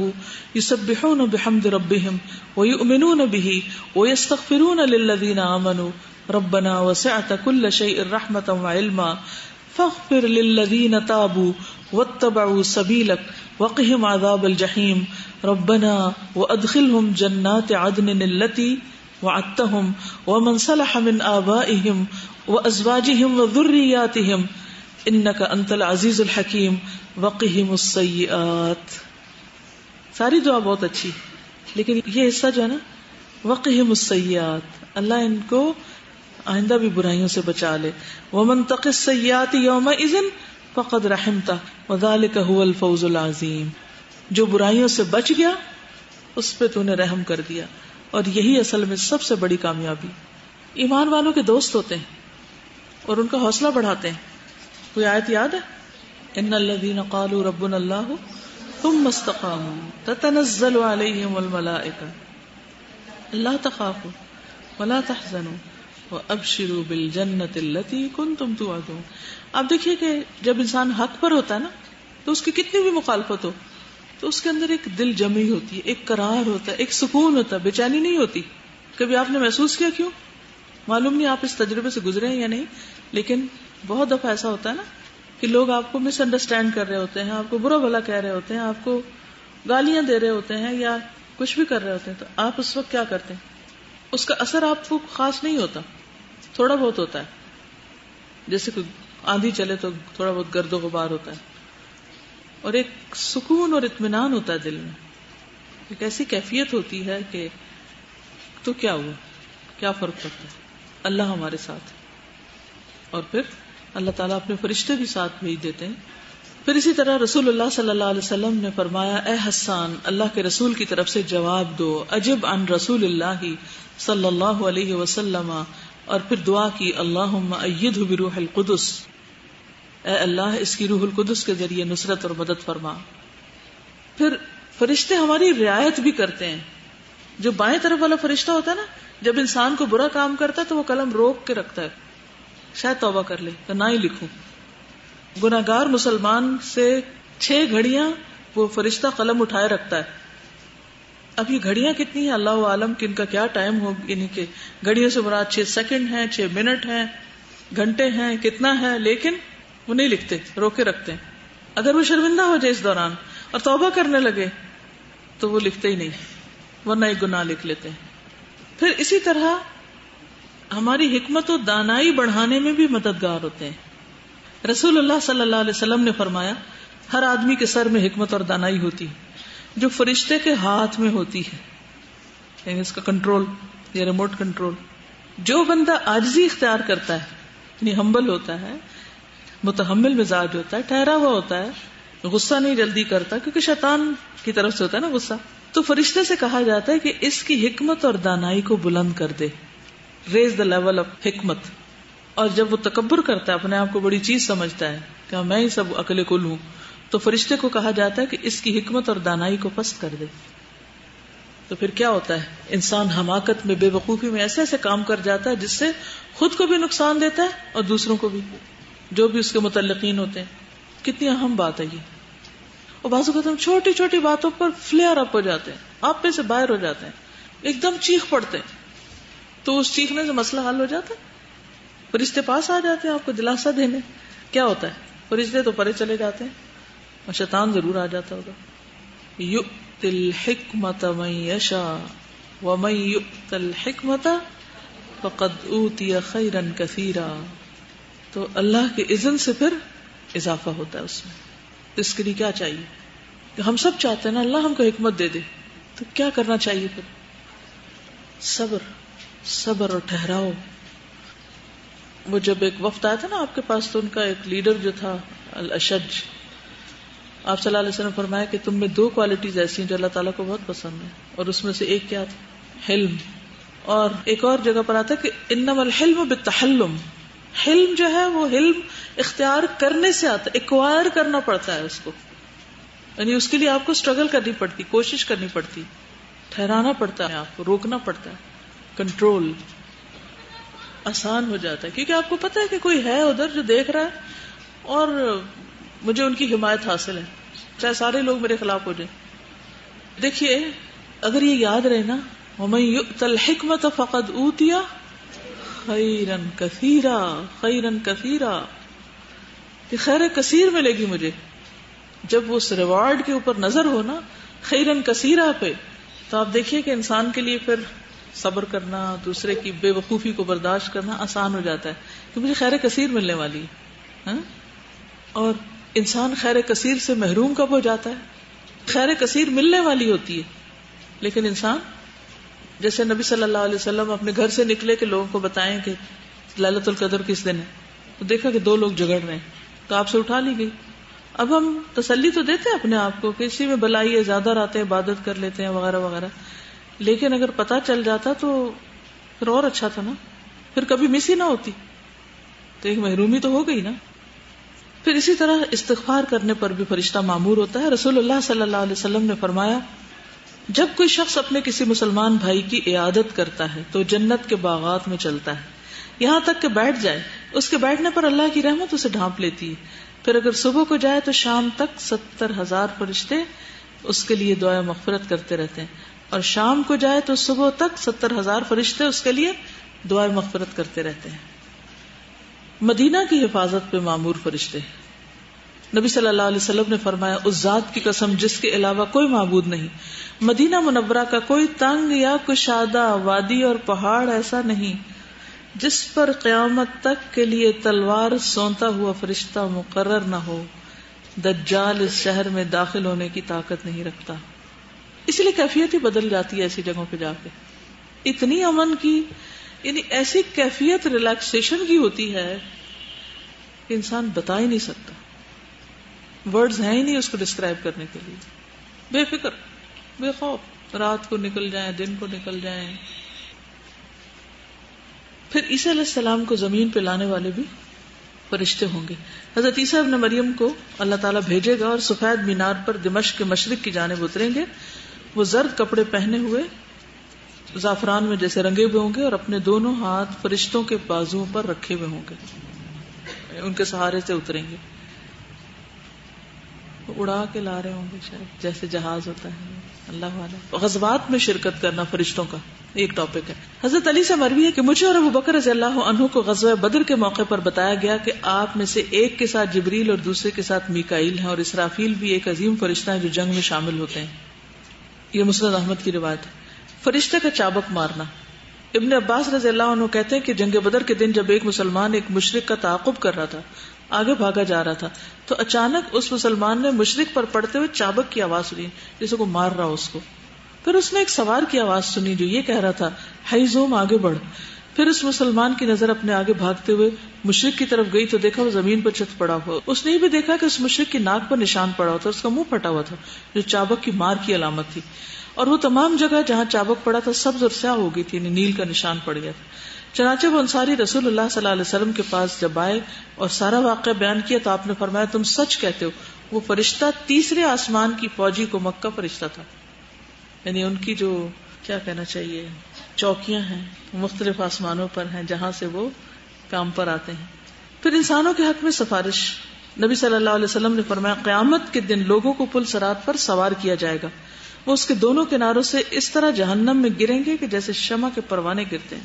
یسبحون بحمد ربہم ویؤمنون بہ ویستغفرون للذین آمنوا ربنا وسعت كل شيء رحمة وعلما فاغفر للذين تابوا واتبعوا سبيلك وقهم عذاب الجحيم ربنا وادخلهم جنات عدن التي وعدتهم ومن صلح من آبائهم وازواجهم وذرياتهم انك انت العزيز الحكيم وقهم السيئات. ساری دعا بہت اچھی، لیکن یہ حصہ جو ہے نا وقهم السيئات، اللہ ان کو آئندہ بھی برائیوں سے بچا لے. وَمَن تَقِ السَّيِّئَاتِ يَوْمَئِذٍ فَقَدْ رَحِمْتَهُ وَذَلِكَ هُوَ الْفَوْزُ الْعَظِيمُ. جو برائیوں سے بچ گیا اس پہ تو نے رحم کر دیا، اور یہی اصل میں سب سے بڑی کامیابی. ایمان والوں کے دوست ہوتے ہیں اور ان کا حوصلہ بڑھاتے ہیں. کوئی آیت یاد ہے؟ ان الذین قالوا ربنا اللہ ثم استقاموا تتنزل علیہم الملائکۃ الا تخافوا ولا تحزنوا وَأَبْشِرُوا بِالْجَنَّةِ الَّتِي كُنْتُمْ تُوعَدُونَ. آپ دیکھیے کہ جب انسان حق پر ہوتا ہے نا تو اس کی کتنی بھی مخالفت ہو تو اس کے اندر ایک دل جمی ہوتی ہے، ایک قرار ہوتا ہے، ایک سکون ہوتا ہے، بے چینی نہیں ہوتی. کبھی آپ نے محسوس کیا؟ کیوں معلوم نہیں آپ اس تجربے سے گزرے ہیں یا نہیں، لیکن بہت دفعہ ایسا ہوتا ہے نا کہ لوگ آپ کو مس انڈرسٹینڈ کر رہے ہوتے ہیں، آپ کو برا بھلا کہہ رہے ہوتے ہیں، آپ کو گالیاں دے رہے ہوتے ہیں یا کچھ بھی کر رہے ہوتے ہیں، تو آپ اس وقت کیا کرتے ہیں؟ اس کا اثر آپ کو خاص نہیں ہوتا، تھوڑا بہت ہوتا ہے. جیسے کوئی آندھی چلے تو تھوڑا بہت گرد و غبار ہوتا ہے، اور ایک سکون اور اطمینان ہوتا ہے دل میں. ایک ایسی کیفیت ہوتی ہے کہ تو کیا ہوا، کیا فرق پڑتا ہے، اللہ ہمارے ساتھ. اور پھر اللہ تعالیٰ اپنے فرشتے بھی ساتھ بھیج دیتے ہیں. پھر اسی طرح رسول اللہ صلی اللہ علیہ وسلم نے فرمایا، اے حسان، اللہ کے رسول کی طرف سے جواب دو، اجب عن رسول اللہ صلی اللہ علیہ وسلم. اور پھر دعا کی، اللہم ایدہ بروح القدس، اے اللہ اس کی روح القدس کے ذریعے نصرت اور مدد فرما. پھر فرشتے ہماری رعایت بھی کرتے ہیں. جو بائیں طرف والا فرشتہ ہوتا ہے نا، جب انسان کو برا کام کرتا ہے تو وہ قلم روک کے رکھتا ہے، شاید توبہ کر لے تو نہ ہی لکھوں. گناہگار مسلمان سے 6 گھڑیاں وہ فرشتہ قلم اٹھائے رکھتا ہے. اب یہ گھڑیاں کتنی ہیں اللہ عالم کہ ان کا کیا ٹائم ہو، یعنی کہ گھڑیوں سے مراد 6 سیکنڈ ہیں، 6 منٹ ہیں، گھنٹے ہیں، کتنا ہے، لیکن وہ نہیں لکھتے، روکے رکھتے ہیں. اگر وہ شرمندہ ہو جائے اس دوران اور توبہ کرنے لگے تو وہ لکھتے ہی نہیں، ورنہ ایک گناہ لکھ لیتے ہیں. پھر اسی طرح ہماری حکمت و دانائی بڑھانے میں بھی مددگار ہوتے ہیں. رسول اللہ صلی اللہ علیہ وسلم نے فرمایا، ہر آدمی کے سر میں حکمت اور دانائی ہوتی ہے جو فرشتے کے ہاتھ میں ہوتی ہے، یعنی اس کا کنٹرول یا ریموٹ کنٹرول. جو بندہ عاجزی اختیار کرتا ہے، یعنی ہمبل ہوتا ہے، متحمل مزاج ہوتا ہے، ٹھہرا ہوا ہوتا ہے، غصہ نہیں جلدی کرتا کیونکہ شیطان کی طرف سے ہوتا ہے نا غصہ، تو فرشتے سے کہا جاتا ہے کہ اس کی حکمت اور دانائی کو بلند کر دے، ریز دا لیول آف حکمت. اور جب وہ تکبر کرتا ہے، اپنے آپ کو بڑی چیز سمجھتا ہے کہ میں ہی سب عقل کل ہوں، تو فرشتے کو کہا جاتا ہے کہ اس کی حکمت اور دانائی کو پست کر دے. تو پھر کیا ہوتا ہے، انسان حماقت میں، بے وقوفی میں ایسے ایسے کام کر جاتا ہے جس سے خود کو بھی نقصان دیتا ہے اور دوسروں کو بھی، جو بھی اس کے متعلقین ہوتے ہیں. کتنی اہم بات ہے یہ. اور بعض اوقات ہم چھوٹی چھوٹی باتوں پر فلیئر اپ ہو جاتے ہیں، آپ پہ سے باہر ہو جاتے ہیں، ایک دم چیخ پڑتے ہیں، تو اس چیخنے سے مسئلہ حل ہو جاتا ہے. فرشتے پاس آ جاتے ہیں آپ کو دلاسا دینے. کیا ہوتا ہے، فرشتے تو پرے چلے جاتے ہیں اور شیطان ضرور آ جاتا ہوگا. یؤتی الحکمت من یشاء وَمَن يُؤْتَ الْحِكْمَةَ فَقَدْ أُوتِيَ خَيْرًا كَثِيرًا. تو اللہ کے اذن سے پھر اضافہ ہوتا ہے اس میں. اس کے لیے کیا چاہیے کہ ہم سب چاہتے ہیں نا اللہ ہم کو حکمت دے دے, تو کیا کرنا چاہیے پھر؟ صبر اور ٹھہراؤ. وہ جب ایک وفد آیا تھا نا آپ کے پاس, تو ان کا ایک لیڈر جو تھا الاشج, آپ صلی اللہ علیہ وسلم نے فرمایا کہ تم میں 2 کوالٹیز ایسی ہیں جو اللہ تعالیٰ کو بہت پسند ہے, اور اس میں سے ایک کیا تھا؟ حلم. اور ایک اور جگہ پر آتا ہے کہ انما الحلم بالتحلم. حلم جو ہے وہ حلم اختیار کرنے سے آتا ہے, ایکوائر کرنا پڑتا ہے اس کو, یعنی اس کے لیے آپ کو اسٹرگل کرنی پڑتی, کوشش کرنی پڑتی, ٹھہرانا پڑتا ہے, آپ کو روکنا پڑتا ہے. کنٹرول آسان ہو جاتا ہے کیونکہ آپ کو پتا ہے کہ کوئی ہے ادھر جو دیکھ رہا ہے اور مجھے ان کی حمایت حاصل ہے, چاہے سارے لوگ میرے خلاف ہو جائیں. دیکھیے اگر یہ یاد رہے نا, وَمَن يُؤْتَ الْحِكْمَةَ فَقَدْ أُوتِيَ خَيْرًا كَثِيرًا خَيْرًا كَثِيرًا, کہ خیر کثیر ملے گی مجھے. جب اس ریوارڈ کے اوپر نظر ہو نا خیرن کثیرہ پہ, تو آپ دیکھیے کہ انسان کے لیے پھر صبر کرنا, دوسرے کی بے وقوفی کو برداشت کرنا آسان ہو جاتا ہے کہ مجھے خیر کثیر ملنے والی ہے. اور انسان خیر کثیر سے محروم کب ہو جاتا ہے؟ خیر کثیر ملنے والی ہوتی ہے, لیکن انسان جیسے نبی صلی اللہ علیہ وسلم اپنے گھر سے نکلے کہ لوگوں کو بتائیں کہ لیلۃ القدر کس دن ہے, تو دیکھا کہ 2 لوگ جھگڑ رہے ہیں, تو آپ سے اٹھا لی گئی. اب ہم تسلی تو دیتے ہیں اپنے آپ کو کہ اسی میں بلائی ہے, زیادہ رہتے ہیں, عبادت کر لیتے ہیں وغیرہ وغیرہ, لیکن اگر پتہ چل جاتا تو پھر اور اچھا تھا نا, پھر کبھی مس ہی نہ ہوتی, تو ایک محرومی تو ہو گئی نا. پھر اسی طرح استغفار کرنے پر بھی فرشتہ مامور ہوتا ہے. رسول اللہ صلی اللہ علیہ وسلم نے فرمایا جب کوئی شخص اپنے کسی مسلمان بھائی کی عیادت کرتا ہے تو جنت کے باغات میں چلتا ہے یہاں تک کہ بیٹھ جائے, اس کے بیٹھنے پر اللہ کی رحمت اسے ڈھانپ لیتی ہے. پھر اگر صبح کو جائے تو شام تک 70,000 فرشتے اس کے لیے دعائیں مغفرت کرتے رہتے ہیں, اور شام کو جائے تو صبح تک 70,000 فرشتے اس کے لیے دعائیں مغفرت کرتے رہتے ہیں. مدینہ کی حفاظت پہ مامور فرشتے. نبی صلی اللہ علیہ وسلم نے فرمایا اس ذات کی قسم جس کے علاوہ کوئی معبود نہیں, مدینہ منورہ کا کوئی تنگ یا کشادہ وادی اور پہاڑ ایسا نہیں جس پر قیامت تک کے لیے تلوار سونتا ہوا فرشتہ مقرر نہ ہو. دجال اس شہر میں داخل ہونے کی طاقت نہیں رکھتا. اس لیے کیفیت ہی بدل جاتی ہے ایسی جگہوں پہ جا کے. اتنی امن کی, یعنی ایسی کیفیت ریلیکسیشن کی ہوتی ہے کہ انسان بتا ہی نہیں سکتا, ورڈز ہیں ہی نہیں اس کو ڈسکرائب کرنے کے لیے. بے فکر, بے خوف, رات کو نکل جائیں, دن کو نکل جائیں. پھر عیسیٰ علیہ السلام کو زمین پہ لانے والے بھی فرشتے ہوں گے. حضرت عیسیٰ ابن مریم کو اللہ تعالیٰ بھیجے گا اور سفید مینار پر دمشق کے مشرق کی جانب اتریں گے. وہ زرد کپڑے پہنے ہوئے زعفران میں جیسے رنگے ہوئے ہوں گے, اور اپنے دونوں ہاتھ فرشتوں کے بازوؤں پر رکھے ہوئے ہوں گے, ان کے سہارے سے اتریں گے. اڑا کے لا رہے ہوں گے شاید, جیسے جہاز ہوتا ہے. اللہ عالم. غزوات میں شرکت کرنا فرشتوں کا ایک ٹاپک ہے. حضرت علی سے مروی ہے کہ مجھے اور ابو بکر رضی اللہ عنہ کو غزوہ بدر کے موقع پر بتایا گیا کہ آپ میں سے ایک کے ساتھ جبریل اور دوسرے کے ساتھ میکائیل ہیں, اور اسرافیل بھی ایک عظیم فرشتہ ہے جو جنگ میں شامل ہوتے ہیں. یہ مسند احمد کی روایت ہے. فرشتے کا چابک مارنا. ابن عباس رضی اللہ عنہ کہتے ہیں کہ جنگ بدر کے دن جب ایک مسلمان ایک مشرک کا تعاقب کر رہا تھا, آگے بھاگا جا رہا تھا, تو اچانک اس مسلمان نے مشرک پر پڑتے ہوئے چابک کی آواز سنی جیسے کو مار رہا اس کو. پھر اس نے ایک سوار کی آواز سنی جو یہ کہہ رہا تھا حیزوم آگے بڑھ. پھر اس مسلمان کی نظر اپنے آگے بھاگتے ہوئے مشرک کی طرف گئی تو دیکھا وہ زمین پر چت پڑا ہوا. اس نے یہ بھی دیکھا کہ اس مشرک کی ناک پر نشان پڑا ہوا تھا, اس کا منہ پھٹا ہوا تھا جو چابک کی مار کی علامت تھی, اور وہ تمام جگہ جہاں چابک پڑا تھا سبز اور سیاہ ہو گئی تھی, یعنی نیل کا نشان پڑ گیا تھا. چنانچہ وہ انصاری رسول اللہ صلی اللہ علیہ وسلم کے پاس جب آئے اور سارا واقعہ بیان کیا تو آپ نے فرمایا تم سچ کہتے ہو, وہ فرشتہ تیسرے آسمان کی فوجی کو مکہ فرشتہ تھا. یعنی ان کی جو کیا کہنا چاہیے چوکیاں ہیں مختلف آسمانوں پر ہیں جہاں سے وہ کام پر آتے ہیں. پھر انسانوں کے حق میں سفارش. نبی صلی اللہ علیہ وسلم نے فرمایا قیامت کے دن لوگوں کو پل صراط پر سوار کیا جائے گا, وہ اس کے دونوں کناروں سے اس طرح جہنم میں گریں گے کہ جیسے شمع کے پروانے گرتے ہیں,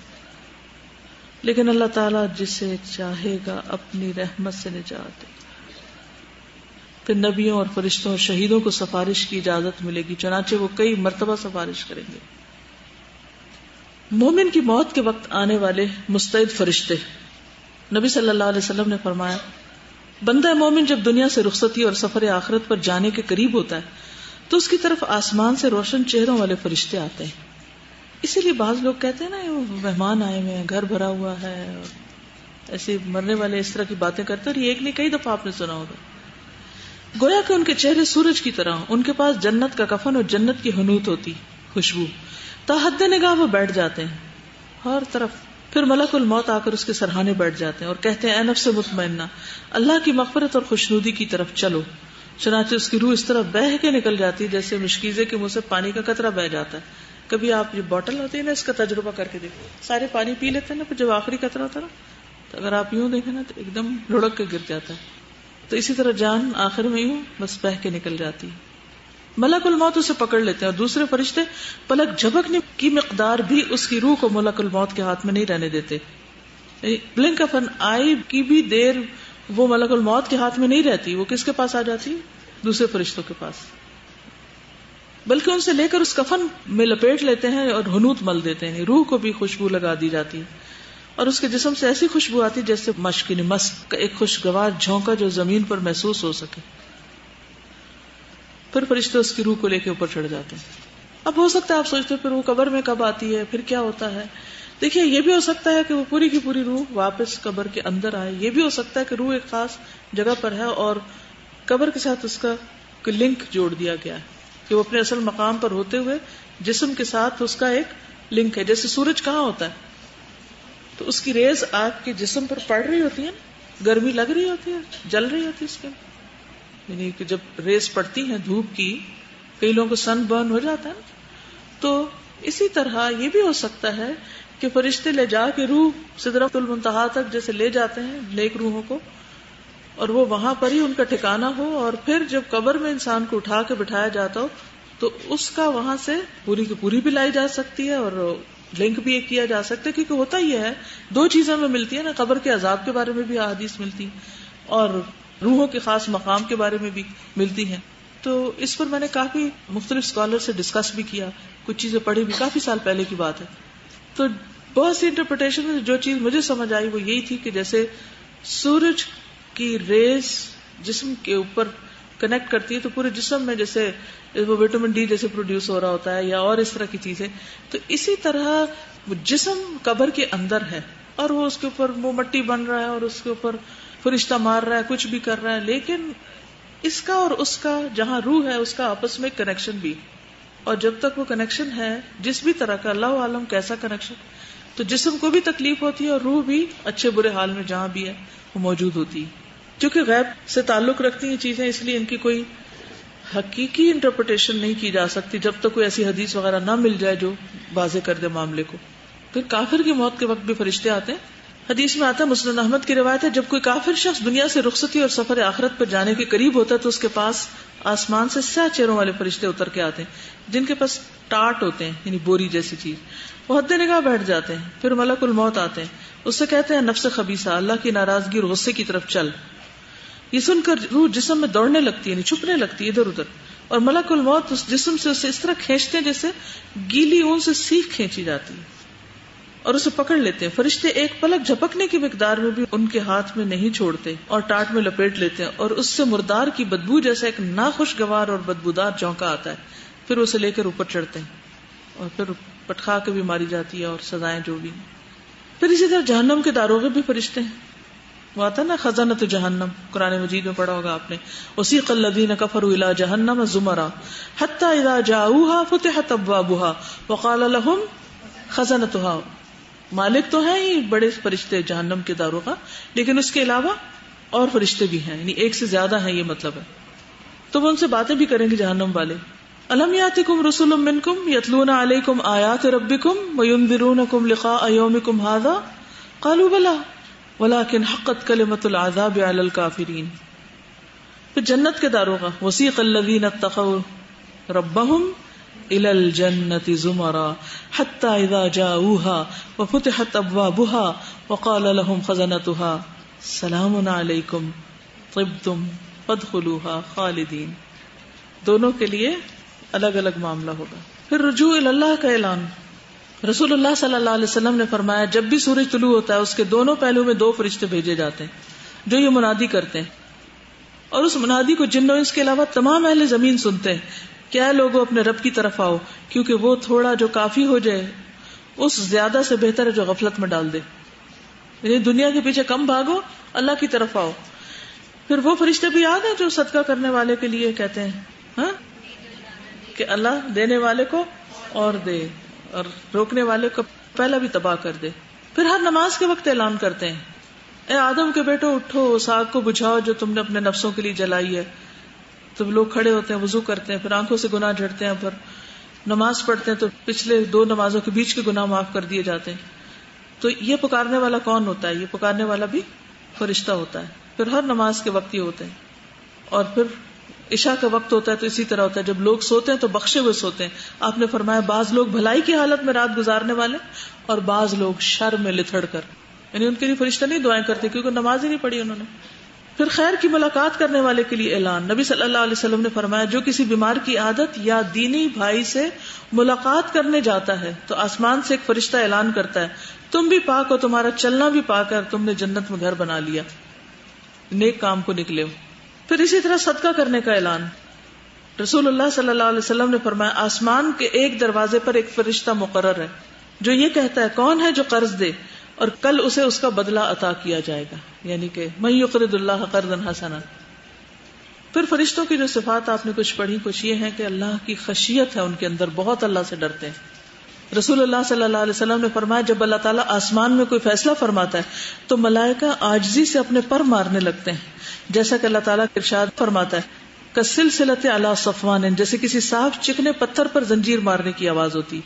لیکن اللہ تعالیٰ جسے چاہے گا اپنی رحمت سے نجات دے. پھر نبیوں اور فرشتوں اور شہیدوں کو سفارش کی اجازت ملے گی, چنانچہ وہ کئی مرتبہ سفارش کریں گے. مومن کی موت کے وقت آنے والے مستعد فرشتے. نبی صلی اللہ علیہ وسلم نے فرمایا بندہ مومن جب دنیا سے رخصتی اور سفر آخرت پر جانے کے قریب ہوتا ہے تو اس کی طرف آسمان سے روشن چہروں والے فرشتے آتے ہیں. اسی لیے بعض لوگ کہتے ہیں نا وہ مہمان آئے ہوئے ہیں, گھر بھرا ہوا ہے, اور ایسے مرنے والے اس طرح کی باتیں کرتے ہیں, اور یہ ایک نہیں کئی دفعہ آپ نے سنا ہوگا. گویا کہ ان کے چہرے سورج کی طرح, ان کے پاس جنت کا کفن اور جنت کی حنوط ہوتی, خوشبو. تا حد نگاہ وہ بیٹھ جاتے ہیں ہر طرف. پھر ملک الموت آ کر اس کے سرہانے بیٹھ جاتے ہیں اور کہتے ہیں اے نفس مطمئنہ, اللہ کی مغفرت اور خوشنودی کی طرف چلو. چنانچہ اس کی روح اس طرح بہہ کے نکل جاتی ہے جیسے مشکیزے کے منہ سے پانی کا قطرہ بہہ جاتا ہے. کبھی آپ یہ بوٹل ہوتی ہے نا, اس کا تجربہ کر کے دیکھو, سارے پانی پی لیتے ہیں نا, پھر جب آخری قطرہ ہوتا ہے نا, تو اگر آپ یوں دیکھیں نا تو ایک دم لڑک کے گر جاتا ہے. تو اسی طرح جان آخر میں یوں بس بہہ کے نکل جاتی ہے. ملک الموت اسے پکڑ لیتے ہیں اور دوسرے فرشتے پلک جھپکنے کی مقدار بھی اس کی روح کو ملک الموت کے ہاتھ میں نہیں رہنے دیتے. بلنک آف این آئی کی بھی دیر وہ ملک الموت کے ہاتھ میں نہیں رہتی, وہ کس کے پاس آ جاتی, دوسرے فرشتوں کے پاس. بلکہ ان سے لے کر اس کفن میں لپیٹ لیتے ہیں اور حنوط مل دیتے ہیں. روح کو بھی خوشبو لگا دی جاتی ہے اور اس کے جسم سے ایسی خوشبو آتی جیسے مشک مسک کا ایک خوشگوار جھونکا جو زمین پر محسوس ہو سکے. پھر فرشتے اس کی روح کو لے کے اوپر چڑھ جاتے ہیں. اب ہو سکتا ہے آپ سوچتے پھر وہ قبر میں کب آتی ہے, پھر کیا ہوتا ہے. دیکھیے یہ بھی ہو سکتا ہے کہ وہ پوری کی پوری روح واپس قبر کے اندر آئے. یہ بھی ہو سکتا ہے کہ روح ایک خاص جگہ پر ہے اور قبر کے ساتھ اس کا لنک جوڑ دیا گیا ہے کہ وہ اپنے اصل مقام پر ہوتے ہوئے جسم کے ساتھ اس کا ایک لنک ہے. جیسے سورج کہاں ہوتا ہے تو اس کی ریز آپ کے جسم پر پڑ رہی ہوتی ہے, گرمی لگ رہی ہوتی ہے, جل رہی ہوتی ہے اس کے, یعنی کہ جب ریز پڑتی ہیں دھوپ کی, کئی لوگوں کو سن برن ہو جاتا ہے نا. تو اسی طرح یہ بھی ہو سکتا ہے کہ فرشتے لے جا کے روح سدرۃ المنتہا تک جیسے لے جاتے ہیں نیک روحوں کو, اور وہ وہاں پر ہی ان کا ٹھکانہ ہو, اور پھر جب قبر میں انسان کو اٹھا کے بٹھایا جاتا ہو تو اس کا وہاں سے پوری کی پوری بھی لائی جا سکتی ہے اور لنک بھی کیا جا سکتا ہے. کیونکہ ہوتا یہ ہے دو چیزوں میں ملتی ہے نا, قبر کے عذاب کے بارے میں بھی احادیث ملتی اور روحوں کے خاص مقام کے بارے میں بھی ملتی ہیں. تو اس پر میں نے کافی مختلف اسکالر سے ڈسکس بھی کیا, کچھ چیزیں پڑھی بھی, کافی سال پہلے کی بات ہے. تو بہت سی انٹرپریٹیشن میں جو چیز مجھے سمجھ آئی وہ یہی تھی کہ جیسے سورج کی ریز جسم کے اوپر کنیکٹ کرتی ہے تو پورے جسم میں جیسے وہ وٹامن ڈی جیسے پروڈیوس ہو رہا ہوتا ہے یا اور اس طرح کی چیزیں, تو اسی طرح وہ جسم قبر کے اندر ہے اور وہ اس کے اوپر وہ مٹی بن رہا ہے اور اس کے اوپر فرشتہ مار رہا ہے, کچھ بھی کر رہا ہے, لیکن اس کا اور اس کا جہاں روح ہے اس کا آپس میں کنیکشن بھی, اور جب تک وہ کنیکشن ہے جس بھی طرح کا, اللہ عالم کیسا کنیکشن, تو جسم کو بھی تکلیف ہوتی ہے اور روح بھی اچھے برے حال میں جہاں بھی ہے وہ موجود ہوتی ہے. چونکہ غیب سے تعلق رکھتی ہیں چیزیں, اس لیے ان کی کوئی حقیقی انٹرپریٹیشن نہیں کی جا سکتی جب تک کوئی ایسی حدیث وغیرہ نہ مل جائے جو واضح کر دے معاملے کو. پھر کافر کی موت کے وقت بھی فرشتے آتے ہیں. حدیث میں آتا ہے, مسند احمد کی روایت ہے, جب کوئی کافر شخص دنیا سے رخصتی اور سفر آخرت پر جانے کے قریب ہوتا ہے تو اس کے پاس آسمان سے سیاہ چہروں والے فرشتے اتر کے آتے ہیں جن کے پاس ٹاٹ ہوتے ہیں, یعنی بوری جیسی چیز. وہ حد نگاہ بیٹھ جاتے ہیں. پھر ملک الموت آتے ہیں, اس سے کہتے ہیں نفس خبیثہ, اللہ کی ناراضگی اور غصے کی طرف چل. یہ سن کر روح جسم میں دوڑنے لگتی ہے, یعنی چھپنے لگتی ہے ادھر ادھر, اور ملک الموت اس جسم سے اسے اس طرح کھینچتے ہیں جیسے گیلی اون سے سیخ کھینچی جاتی ہے اور اسے پکڑ لیتے ہیں. فرشتے ایک پلک جھپکنے کی مقدار میں بھی ان کے ہاتھ میں نہیں چھوڑتے اور ٹاٹ میں لپیٹ لیتے ہیں, اور اس سے مردار کی بدبو جیسا ایک ناخوشگوار اور بدبودار جھونکا آتا ہے. پھر اسے لے کر اوپر چڑھتے ہیں اور پھر پٹخا کے بھی ماری جاتی ہے اور سزائیں جو بھی. پھر اسی طرح جہنم کے داروغے بھی فرشتے ہیں. وہ آتا نا خزانۃ جہنم, قرآن مجید میں پڑھا ہوگا آپ نے, وسیق الذین کفروا الی جہنم زمرا حتی اذا جاؤوها فتحت ابوابها وقال لهم خزنتها. مالک تو ہیں ہی بڑے فرشتے جہنم کے داروغہ, لیکن اس کے علاوہ اور فرشتے بھی ہیں, یعنی ایک سے زیادہ ہیں, یہ مطلب ہے. تو وہ ان سے باتیں بھی کریں گے جہنم والے. الم یاتکم رسل منکم یتلون علیکم آیات ربکم وینذرونکم لقاء یومکم ھذا قالوا بلی ولکن حقت کلمۃ العذاب علی الکافرین. پھر جنت کے داروغہ, وسیق الذین اتقوا ربہم الى الجنة زمرا حتى اذا جاؤوها وفتحت ابوابها وقال لهم خزنتها سلام علیکم طبتم فادخلوها خالدین. دونوں کے لیے الگ الگ معاملہ ہوگا. پھر رجوع الی اللہ کا اعلان, رسول اللہ صلی اللہ علیہ وسلم نے فرمایا جب بھی سورج طلوع ہوتا ہے اس کے دونوں پہلو میں 2 فرشتے بھیجے جاتے ہیں جو یہ منادی کرتے ہیں، اور اس منادی کو جن و انس کے علاوہ تمام اہل زمین سنتے ہیں کہ اے لوگوں اپنے رب کی طرف آؤ، کیونکہ وہ تھوڑا جو کافی ہو جائے اس زیادہ سے بہتر ہے جو غفلت میں ڈال دے. یعنی دنیا کے پیچھے کم بھاگو، اللہ کی طرف آؤ. پھر وہ فرشتے بھی آ گئے جو صدقہ کرنے والے کے لیے کہتے ہیں ہاں کہ اللہ دینے والے کو اور دے اور روکنے والے کو پہلا بھی تباہ کر دے. پھر ہر نماز کے وقت اعلان کرتے ہیں اے آدم کے بیٹو اٹھو، اس آگ کو بجھاؤ جو تم نے اپنے نفسوں کے لیے جلائی ہے. تو لوگ کھڑے ہوتے ہیں، وضو کرتے ہیں، پھر آنکھوں سے گناہ جھڑتے ہیں، پھر نماز پڑھتے ہیں تو پچھلے 2 نمازوں کے بیچ کے گناہ معاف کر دیے جاتے ہیں. تو یہ پکارنے والا کون ہوتا ہے؟ یہ پکارنے والا بھی فرشتہ ہوتا ہے. پھر ہر نماز کے وقت یہ ہوتے ہیں. اور پھر عشاء کا وقت ہوتا ہے تو اسی طرح ہوتا ہے، جب لوگ سوتے ہیں تو بخشے ہوئے سوتے ہیں. آپ نے فرمایا بعض لوگ بھلائی کی حالت میں رات گزارنے والے اور بعض لوگ شر میں لتھڑ کر، یعنی ان کے لیے فرشتہ نہیں دعائیں کرتے کیونکہ نماز ہی نہیں پڑھی انہوں نے. پھر خیر کی ملاقات کرنے والے کے لیے اعلان. نبی صلی اللہ علیہ وسلم نے فرمایا جو کسی بیمار کی عادت یا دینی بھائی سے ملاقات کرنے جاتا ہے تو آسمان سے ایک فرشتہ اعلان کرتا ہے تم بھی پاک ہو، تمہارا چلنا بھی پاک ہے اور تم نے جنت میں گھر بنا لیا، نیک کام کو نکلے ہو. پھر اسی طرح صدقہ کرنے کا اعلان. رسول اللہ صلی اللہ علیہ وسلم نے فرمایا آسمان کے ایک دروازے پر ایک فرشتہ مقرر ہے جو یہ کہتا ہے کون ہے جو قرض دے اور کل اسے اس کا بدلہ عطا کیا جائے گا، یعنی کہ من یقرض اللہ قرضا حسنا. پھر فرشتوں کی جو صفات آپ نے کچھ پڑھی، کچھ یہ ہے کہ اللہ کی خشیت ہے ان کے اندر، بہت اللہ سے ڈرتے ہیں. رسول اللہ صلی اللہ علیہ وسلم نے فرمایا جب اللہ تعالیٰ آسمان میں کوئی فیصلہ فرماتا ہے تو ملائکہ عاجزی سے اپنے پر مارنے لگتے ہیں، جیسا کہ اللہ تعالیٰ ارشاد فرماتا ہے کسلسلۃ علی صفوان، جیسے کسی صاف چکنے پتھر پر زنجیر مارنے کی آواز ہوتی.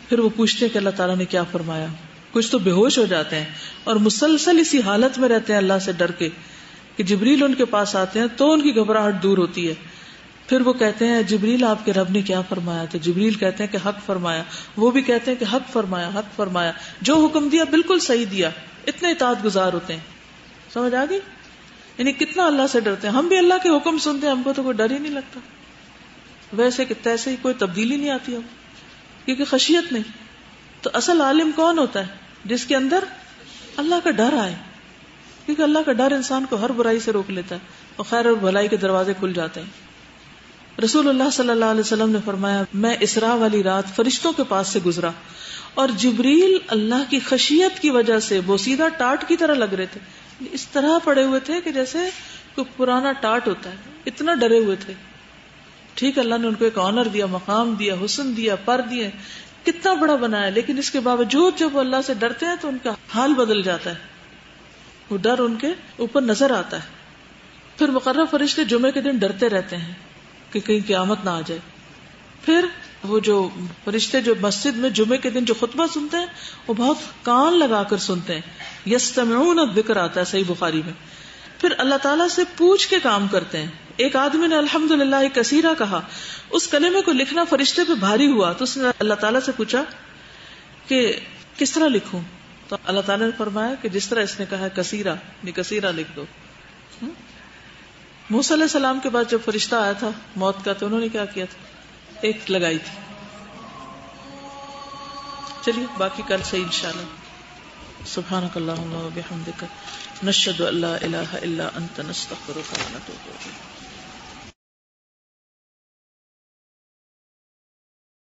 پھر وہ پوچھتے ہیں کہ اللہ تعالیٰ نے کیا فرمایا. کچھ تو بے ہوش ہو جاتے ہیں اور مسلسل اسی حالت میں رہتے ہیں اللہ سے ڈر کے کہ جبریل ان کے پاس آتے ہیں تو ان کی گھبراہٹ دور ہوتی ہے. پھر وہ کہتے ہیں جبریل آپ کے رب نے کیا فرمایا؟ تو جبریل کہتے ہیں کہ حق فرمایا. وہ بھی کہتے ہیں کہ حق فرمایا، حق فرمایا، جو حکم دیا بالکل صحیح دیا. اتنے اطاعت گزار ہوتے ہیں. سمجھ آ گئی؟ یعنی کتنا اللہ سے ڈرتے ہیں. ہم بھی اللہ کے حکم سنتے ہیں، ہم کو تو کوئی ڈر ہی نہیں لگتا، ویسے کہ تیسے ہی کوئی تبدیلی نہیں آتی ہم، کیونکہ خشیت نہیں. تو اصل عالم کون ہوتا ہے؟ جس کے اندر اللہ کا ڈر آئے، کیونکہ اللہ کا ڈر انسان کو ہر برائی سے روک لیتا ہے اور خیر اور بھلائی کے دروازے کھل جاتے ہیں. رسول اللہ صلی اللہ علیہ وسلم نے فرمایا میں اسراء والی رات فرشتوں کے پاس سے گزرا اور جبریل اللہ کی خشیت کی وجہ سے بوسیدہ ٹاٹ کی طرح لگ رہے تھے. اس طرح پڑے ہوئے تھے کہ جیسے کوئی پرانا ٹاٹ ہوتا ہے، اتنا ڈرے ہوئے تھے. ٹھیک، اللہ نے ان کو ایک آنر دیا، مقام دیا، حسن دیا، پر دیے، کتنا بڑا بنایا، لیکن اس کے باوجود جب وہ اللہ سے ڈرتے ہیں تو ان کا حال بدل جاتا ہے. وہ ڈر ان کے اوپر نظر آتا ہے. پھر مقرر فرشتے جمعے کے دن ڈرتے رہتے ہیں کہ کہیں قیامت نہ آ جائے. پھر وہ جو فرشتے جو مسجد میں جمعے کے دن جو خطبہ سنتے ہیں وہ بہت کان لگا کر سنتے ہیں. یستمعون الذکر آتا ہے صحیح بخاری میں. پھر اللہ تعالیٰ سے پوچھ کے کام کرتے ہیں. ایک آدمی نے الحمدللہ کثیرہ کہا، اس کلمے کو لکھنا فرشتے پہ بھاری ہوا تو اس نے اللہ تعالیٰ سے پوچھا کہ کس طرح لکھوں؟ تو اللہ تعالیٰ نے فرمایا کہ جس طرح اس نے کہا کثیرہ، کثیرہ لکھ دو. موسیٰ علیہ السلام کے بعد جب فرشتہ آیا تھا موت کا تو انہوں نے کیا کیا تھا؟ ایک لگائی تھی. چلیے باقی کل سے انشاءاللہ. سبحانک اللہم و بحمدک نشہد ان لا الہ الا انت نستغفرک و نتوب الیک.